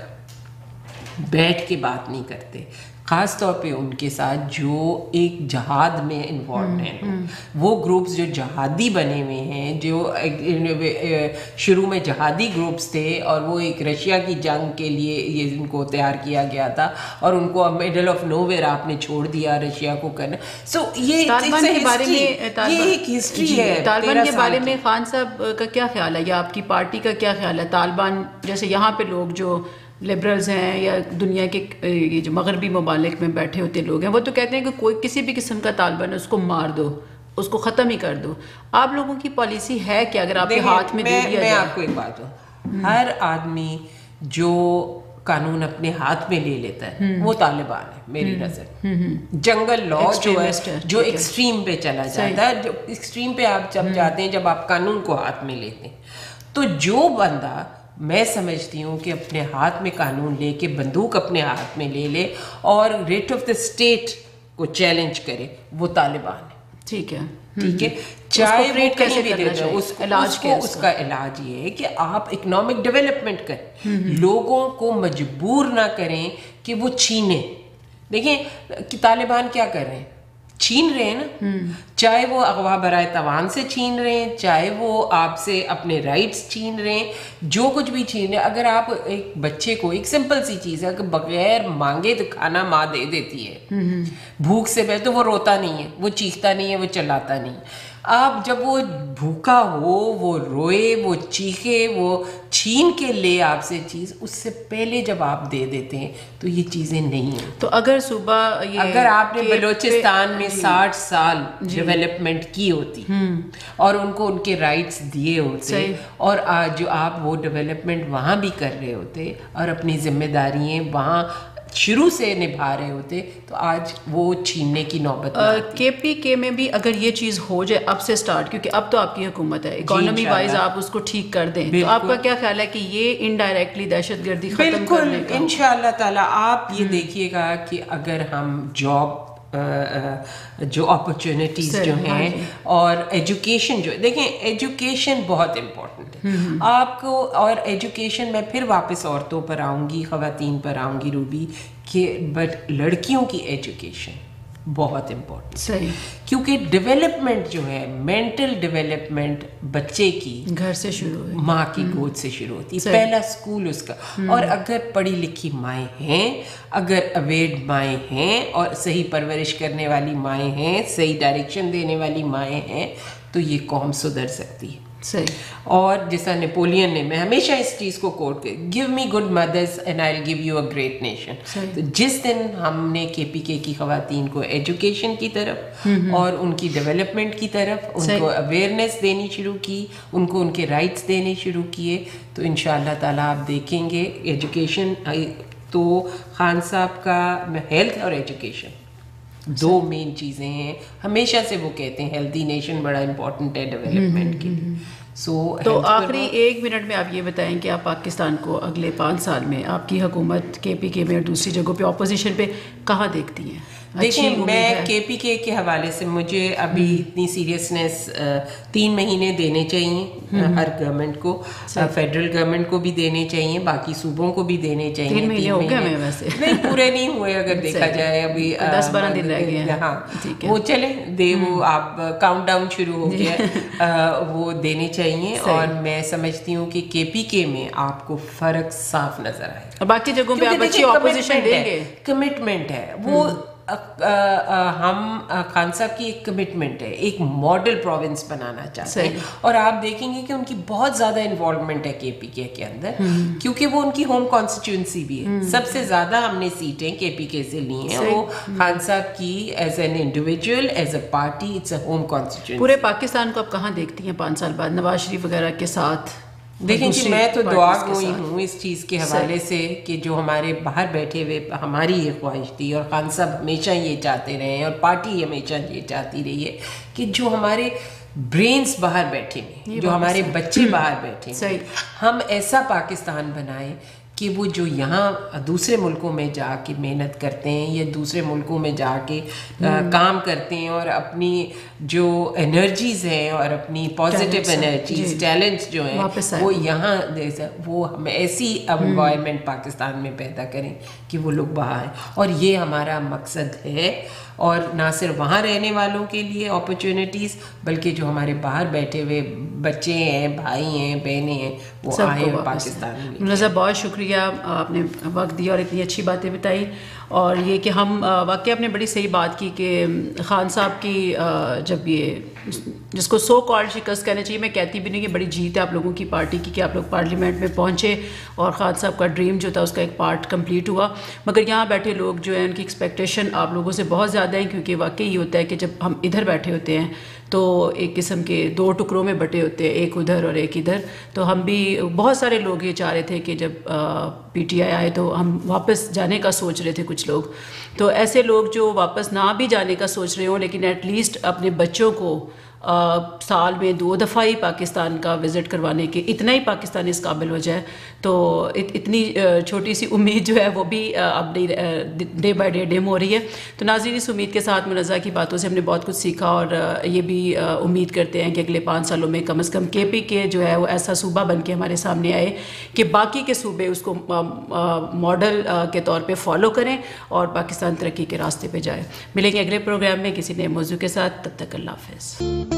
بیٹھ کے بات نہیں کرتے، خاص طور پہ ان کے ساتھ جو ایک جہاد میں انوالوڈ ہیں، وہ گروپس جو جہادی بنے ہوئے ہیں، جو شروع میں جہادی گروپس تھے اور وہ ایک رشیا کی جنگ کے لیے یہ ان کو تیار کیا گیا تھا اور ان کو مڈل آف نو ویئر آپ نے چھوڑ دیا رشیا کو کرنا. سو یہ طالبان کے بارے میں، یہ ایک ہسٹری ہے. طالبان کے بارے میں خان صاحب کا کیا خیال ہے یا آپ کی پارٹی کا کیا خیال ہے؟ طالبان جیسے یہاں پہ لوگ جو لبرلز ہیں یا دنیا کے یہ جو مغربی ممالک میں بیٹھے ہوتے لوگ ہیں، وہ تو کہتے ہیں کہ کوئی کسی بھی قسم کا طالبان ہے اس کو مار دو، اس کو ختم ہی کر دو. آپ لوگوں کی پالیسی ہے کہ اگر آپ کے ہاتھ میں دے دیا جائے؟ میں آپ کو ایک بات ہوں، ہر آدمی جو قانون اپنے ہاتھ میں لے لیتا ہے وہ طالبان ہے میری نظر. جنگل لا جو ایکسٹریم پہ چلا جاتا ہے، جو ایکسٹریم پہ آپ جب جاتے ہیں، جب آپ قانون کو ہاتھ میں لیتے ہیں، تو جو بندہ میں سمجھتی ہوں کہ اپنے ہاتھ میں قانون لے کے بندوق اپنے ہاتھ میں لے لے اور ریٹ آف دا اسٹیٹ کو چیلنج کرے، وہ طالبان ہے. ٹھیک ہے، ٹھیک ہے، چاہے وہ کہیں بھی دے دیں، اس کا علاج یہ ہے کہ آپ اکنامک ڈیولپمنٹ کریں، لوگوں کو مجبور نہ کریں کہ وہ چھینیں. دیکھیں طالبان کیا کر رہے ہیں، چھین رہے ہیں نا، چاہے وہ اغوا برائے توان سے چھین رہے ہیں، چاہے وہ آپ سے اپنے رائٹس چھین رہے ہیں، جو کچھ بھی چھین رہے ہیں. اگر آپ ایک بچے کو، ایک سمپل سی چیز ہے کہ بغیر مانگے تو کھانا ماں دے دیتی ہے، بھوک سے پہلے تو وہ روتا نہیں ہے، وہ چیختا نہیں ہے، وہ چلاتا نہیں. آپ جب وہ بھوکا ہو، وہ روئے، وہ چیخے، وہ چھین کے لے آپ سے چیز، اس سے پہلے جب آپ دے دیتے ہیں تو یہ چیزیں نہیں ہیں. تو اگر صبح اگر آپ نے بلوچستان میں 60 سال ڈیولپمنٹ کی ہوتی اور ان کو ان کے رائٹس دیے ہوتے اور جو آپ وہ ڈیولپمنٹ وہاں بھی کر رہے ہوتے اور اپنی ذمہ داریاں وہاں شروع سے نبھا رہے ہوتے تو آج وہ چھیننے کی نوبت کے پی کے میں بھی اگر یہ چیز ہو جائے اب سے سٹارٹ، کیونکہ اب تو آپ کی حکومت ہے، اکانومی وائز آپ اس کو ٹھیک کر دیں، تو آپ کا کیا خیال ہے کہ یہ انڈائریکٹلی دہشت گردی ختم کرنے کا؟ ان شاء اللہ تعالیٰ آپ یہ دیکھیے گا کہ اگر ہم جو اپرچونیٹیز جو ہیں اور ایجوکیشن جو دیکھیں، ایجوکیشن بہت امپورٹنٹ ہے آپ کو. اور ایجوکیشن میں پھر واپس عورتوں پر آؤں گی، خواتین پر آؤں گی روبی، کہ بٹ لڑکیوں کی ایجوکیشن بہت امپورٹنٹ، صحیح، کیونکہ ڈیولپمنٹ جو ہے، مینٹل ڈیولپمنٹ بچے کی گھر سے شروع ہوئی، ماں کی گود سے شروع ہوتی ہے، پہلا اسکول اس کا. اور اگر پڑھی لکھی مائیں ہیں، اگر اویئرڈ مائیں ہیں اور صحیح پرورش کرنے والی مائیں ہیں، صحیح ڈائریکشن دینے والی مائیں ہیں، تو یہ قوم سدھر سکتی ہے. صحیح. اور جیسا نیپولین نے، میں ہمیشہ اس چیز کو کوٹ کر، گیو می گڈ مدرس and I will give you a great nation. تو جس دن ہم نے کے پی کے کی خواتین کو ایجوکیشن کی طرف اور ان کی ڈیولپمنٹ کی طرف ان کو اویئرنیس دینی شروع کی، ان کو ان کے رائٹس دینے شروع کیے، تو ان شاء اللہ تعالیٰ آپ دیکھیں گے ایجوکیشن. تو خان صاحب کا ہیلتھ اور ایجوکیشن دو مین چیزیں ہیں، ہمیشہ سے وہ کہتے ہیں ہیلدی نیشن بڑا امپورٹنٹ ہے ڈیولپمنٹ کے لیے. تو آخری 1 منٹ میں آپ یہ بتائیں کہ آپ پاکستان کو اگلے 5 سال میں آپ کی حکومت کے پی کے میں اور دوسری جگہوں پہ اپوزیشن پہ کہاں دیکھتی ہیں؟ دیکھیں، میں کے پی کے حوالے سے مجھے ابھی اتنی سیریسنیس 3 مہینے دینے چاہیے ہر گورنمنٹ کو، فیڈرل گورنمنٹ کو بھی دینے چاہیے، باقی صوبوں کو بھی دینے چاہیے. 3 مہینے ہو گئے ہمیں ویسے، نہیں پورے نہیں ہوئے اگر دیکھا جائے، ابھی 10-12 دن رہ گئے. ہاں وہ چلیں وہ آپ کاؤنٹ ڈاؤن شروع ہو گیا، وہ دینے چاہیے. اور میں سمجھتی ہوں کہ کے پی کے میں آپ کو فرق صاف نظر آئے گا، اور باقی جگہوں پہ آپ اچھی اپوزیشن دیں گے. کمٹمنٹ ہے وہ، ہم خان صاحب کی ایک کمٹمنٹ ہے، ایک ماڈل پروونس بنانا چاہتے ہیں. اور آپ دیکھیں گے کہ ان کی بہت زیادہ انوالومنٹ ہے کے پی کے اندر، کیونکہ وہ ان کی ہوم کانسٹیٹیوئنسی بھی ہے. سب سے زیادہ ہم نے سیٹیں کے پی کے سے لی ہیں، وہ خان صاحب کی as an individual, as a party, it's a home constituency. پورے پاکستان کو آپ کہاں دیکھتی ہیں 5 سال بعد نواز شریف وغیرہ کے ساتھ؟ دیکھیں کہ میں تو دعا گوئی ہوں اس چیز کے حوالے سے کہ جو ہمارے باہر بیٹھے ہوئے، ہماری یہ خواہش تھی اور خان صاحب ہمیشہ یہ چاہتے رہے ہیں اور پارٹی ہمیشہ یہ چاہتی رہی ہے کہ جو ہمارے برینز باہر بیٹھے ہیں، جو ہمارے بچے باہر بیٹھے ہیں، ہم ایسا پاکستان بنائیں کہ وہ جو یہاں دوسرے ملکوں میں جا کے محنت کرتے ہیں یا دوسرے ملکوں میں جا کے کام کرتے ہیں اور اپنی جو انرجیز ہیں اور اپنی پازیٹیو انرجیز، ٹیلنٹس جو ہیں وہ یہاں، وہ ہم ایسی انوائرمنٹ پاکستان میں پیدا کریں کہ وہ لوگ باہر آئیں. اور یہ ہمارا مقصد ہے. اور نہ صرف وہاں رہنے والوں کے لیے اپرچونیٹیز، بلکہ جو ہمارے باہر بیٹھے ہوئے بچے ہیں، بھائی ہیں، بہنیں ہیں، وہ آئیں اور پاکستان میں. ملازہ بہت شکریہ، آپ نے وقت دیا اور اتنی اچھی باتیں بتائی. اور یہ کہ ہم واقعی آپ نے بڑی صحیح بات کی کہ خان صاحب کی جب یہ جس کو سو کالڈ شکست کہنا چاہیے، میں کہتی بھی نہیں، کہ بڑی جیت ہے آپ لوگوں کی پارٹی کی کہ آپ لوگ پارلیمنٹ میں پہنچے اور خان صاحب کا ڈریم جو تھا اس کا ایک پارٹ کمپلیٹ ہوا. مگر یہاں بیٹھے لوگ جو ہیں ان کی ایکسپیکٹیشن آپ لوگوں سے بہت زیادہ ہیں، کیونکہ واقعی یہ ہوتا ہے کہ جب ہم ادھر بیٹھے ہوتے ہیں تو ایک قسم کے 2 ٹکڑوں میں بٹے ہوتے ہیں، ایک ادھر اور ایک ادھر. تو ہم بھی بہت سارے لوگ یہ چاہ رہے تھے کہ جب پی ٹی آئی آئے تو ہم واپس جانے کا سوچ رہے تھے کچھ لوگ. تو ایسے لوگ جو واپس نہ بھی جانے کا سوچ رہے ہوں لیکن ایٹ لیسٹ اپنے بچوں کو سال میں 2 دفعہ ہی پاکستان کا وزٹ کروانے کے، اتنا ہی پاکستان اس قابل ہو جائے، تو اتنی چھوٹی سی امید جو ہے وہ بھی اب ڈے بائی ڈے ڈیم ہو رہی ہے. تو ناظرین، اس امید کے ساتھ منزہ کی باتوں سے ہم نے بہت کچھ سیکھا اور یہ بھی امید کرتے ہیں کہ اگلے 5 سالوں میں کم از کم کے پی کے جو ہے وہ ایسا صوبہ بن کے ہمارے سامنے آئے کہ باقی کے صوبے اس کو ماڈل کے طور پہ فالو کریں اور پاکستان ترقی کے راستے پہ جائے. ملیں گے اگلے پروگرام میں کسی نئے موضوع کے ساتھ، تب تک اللہ حافظ.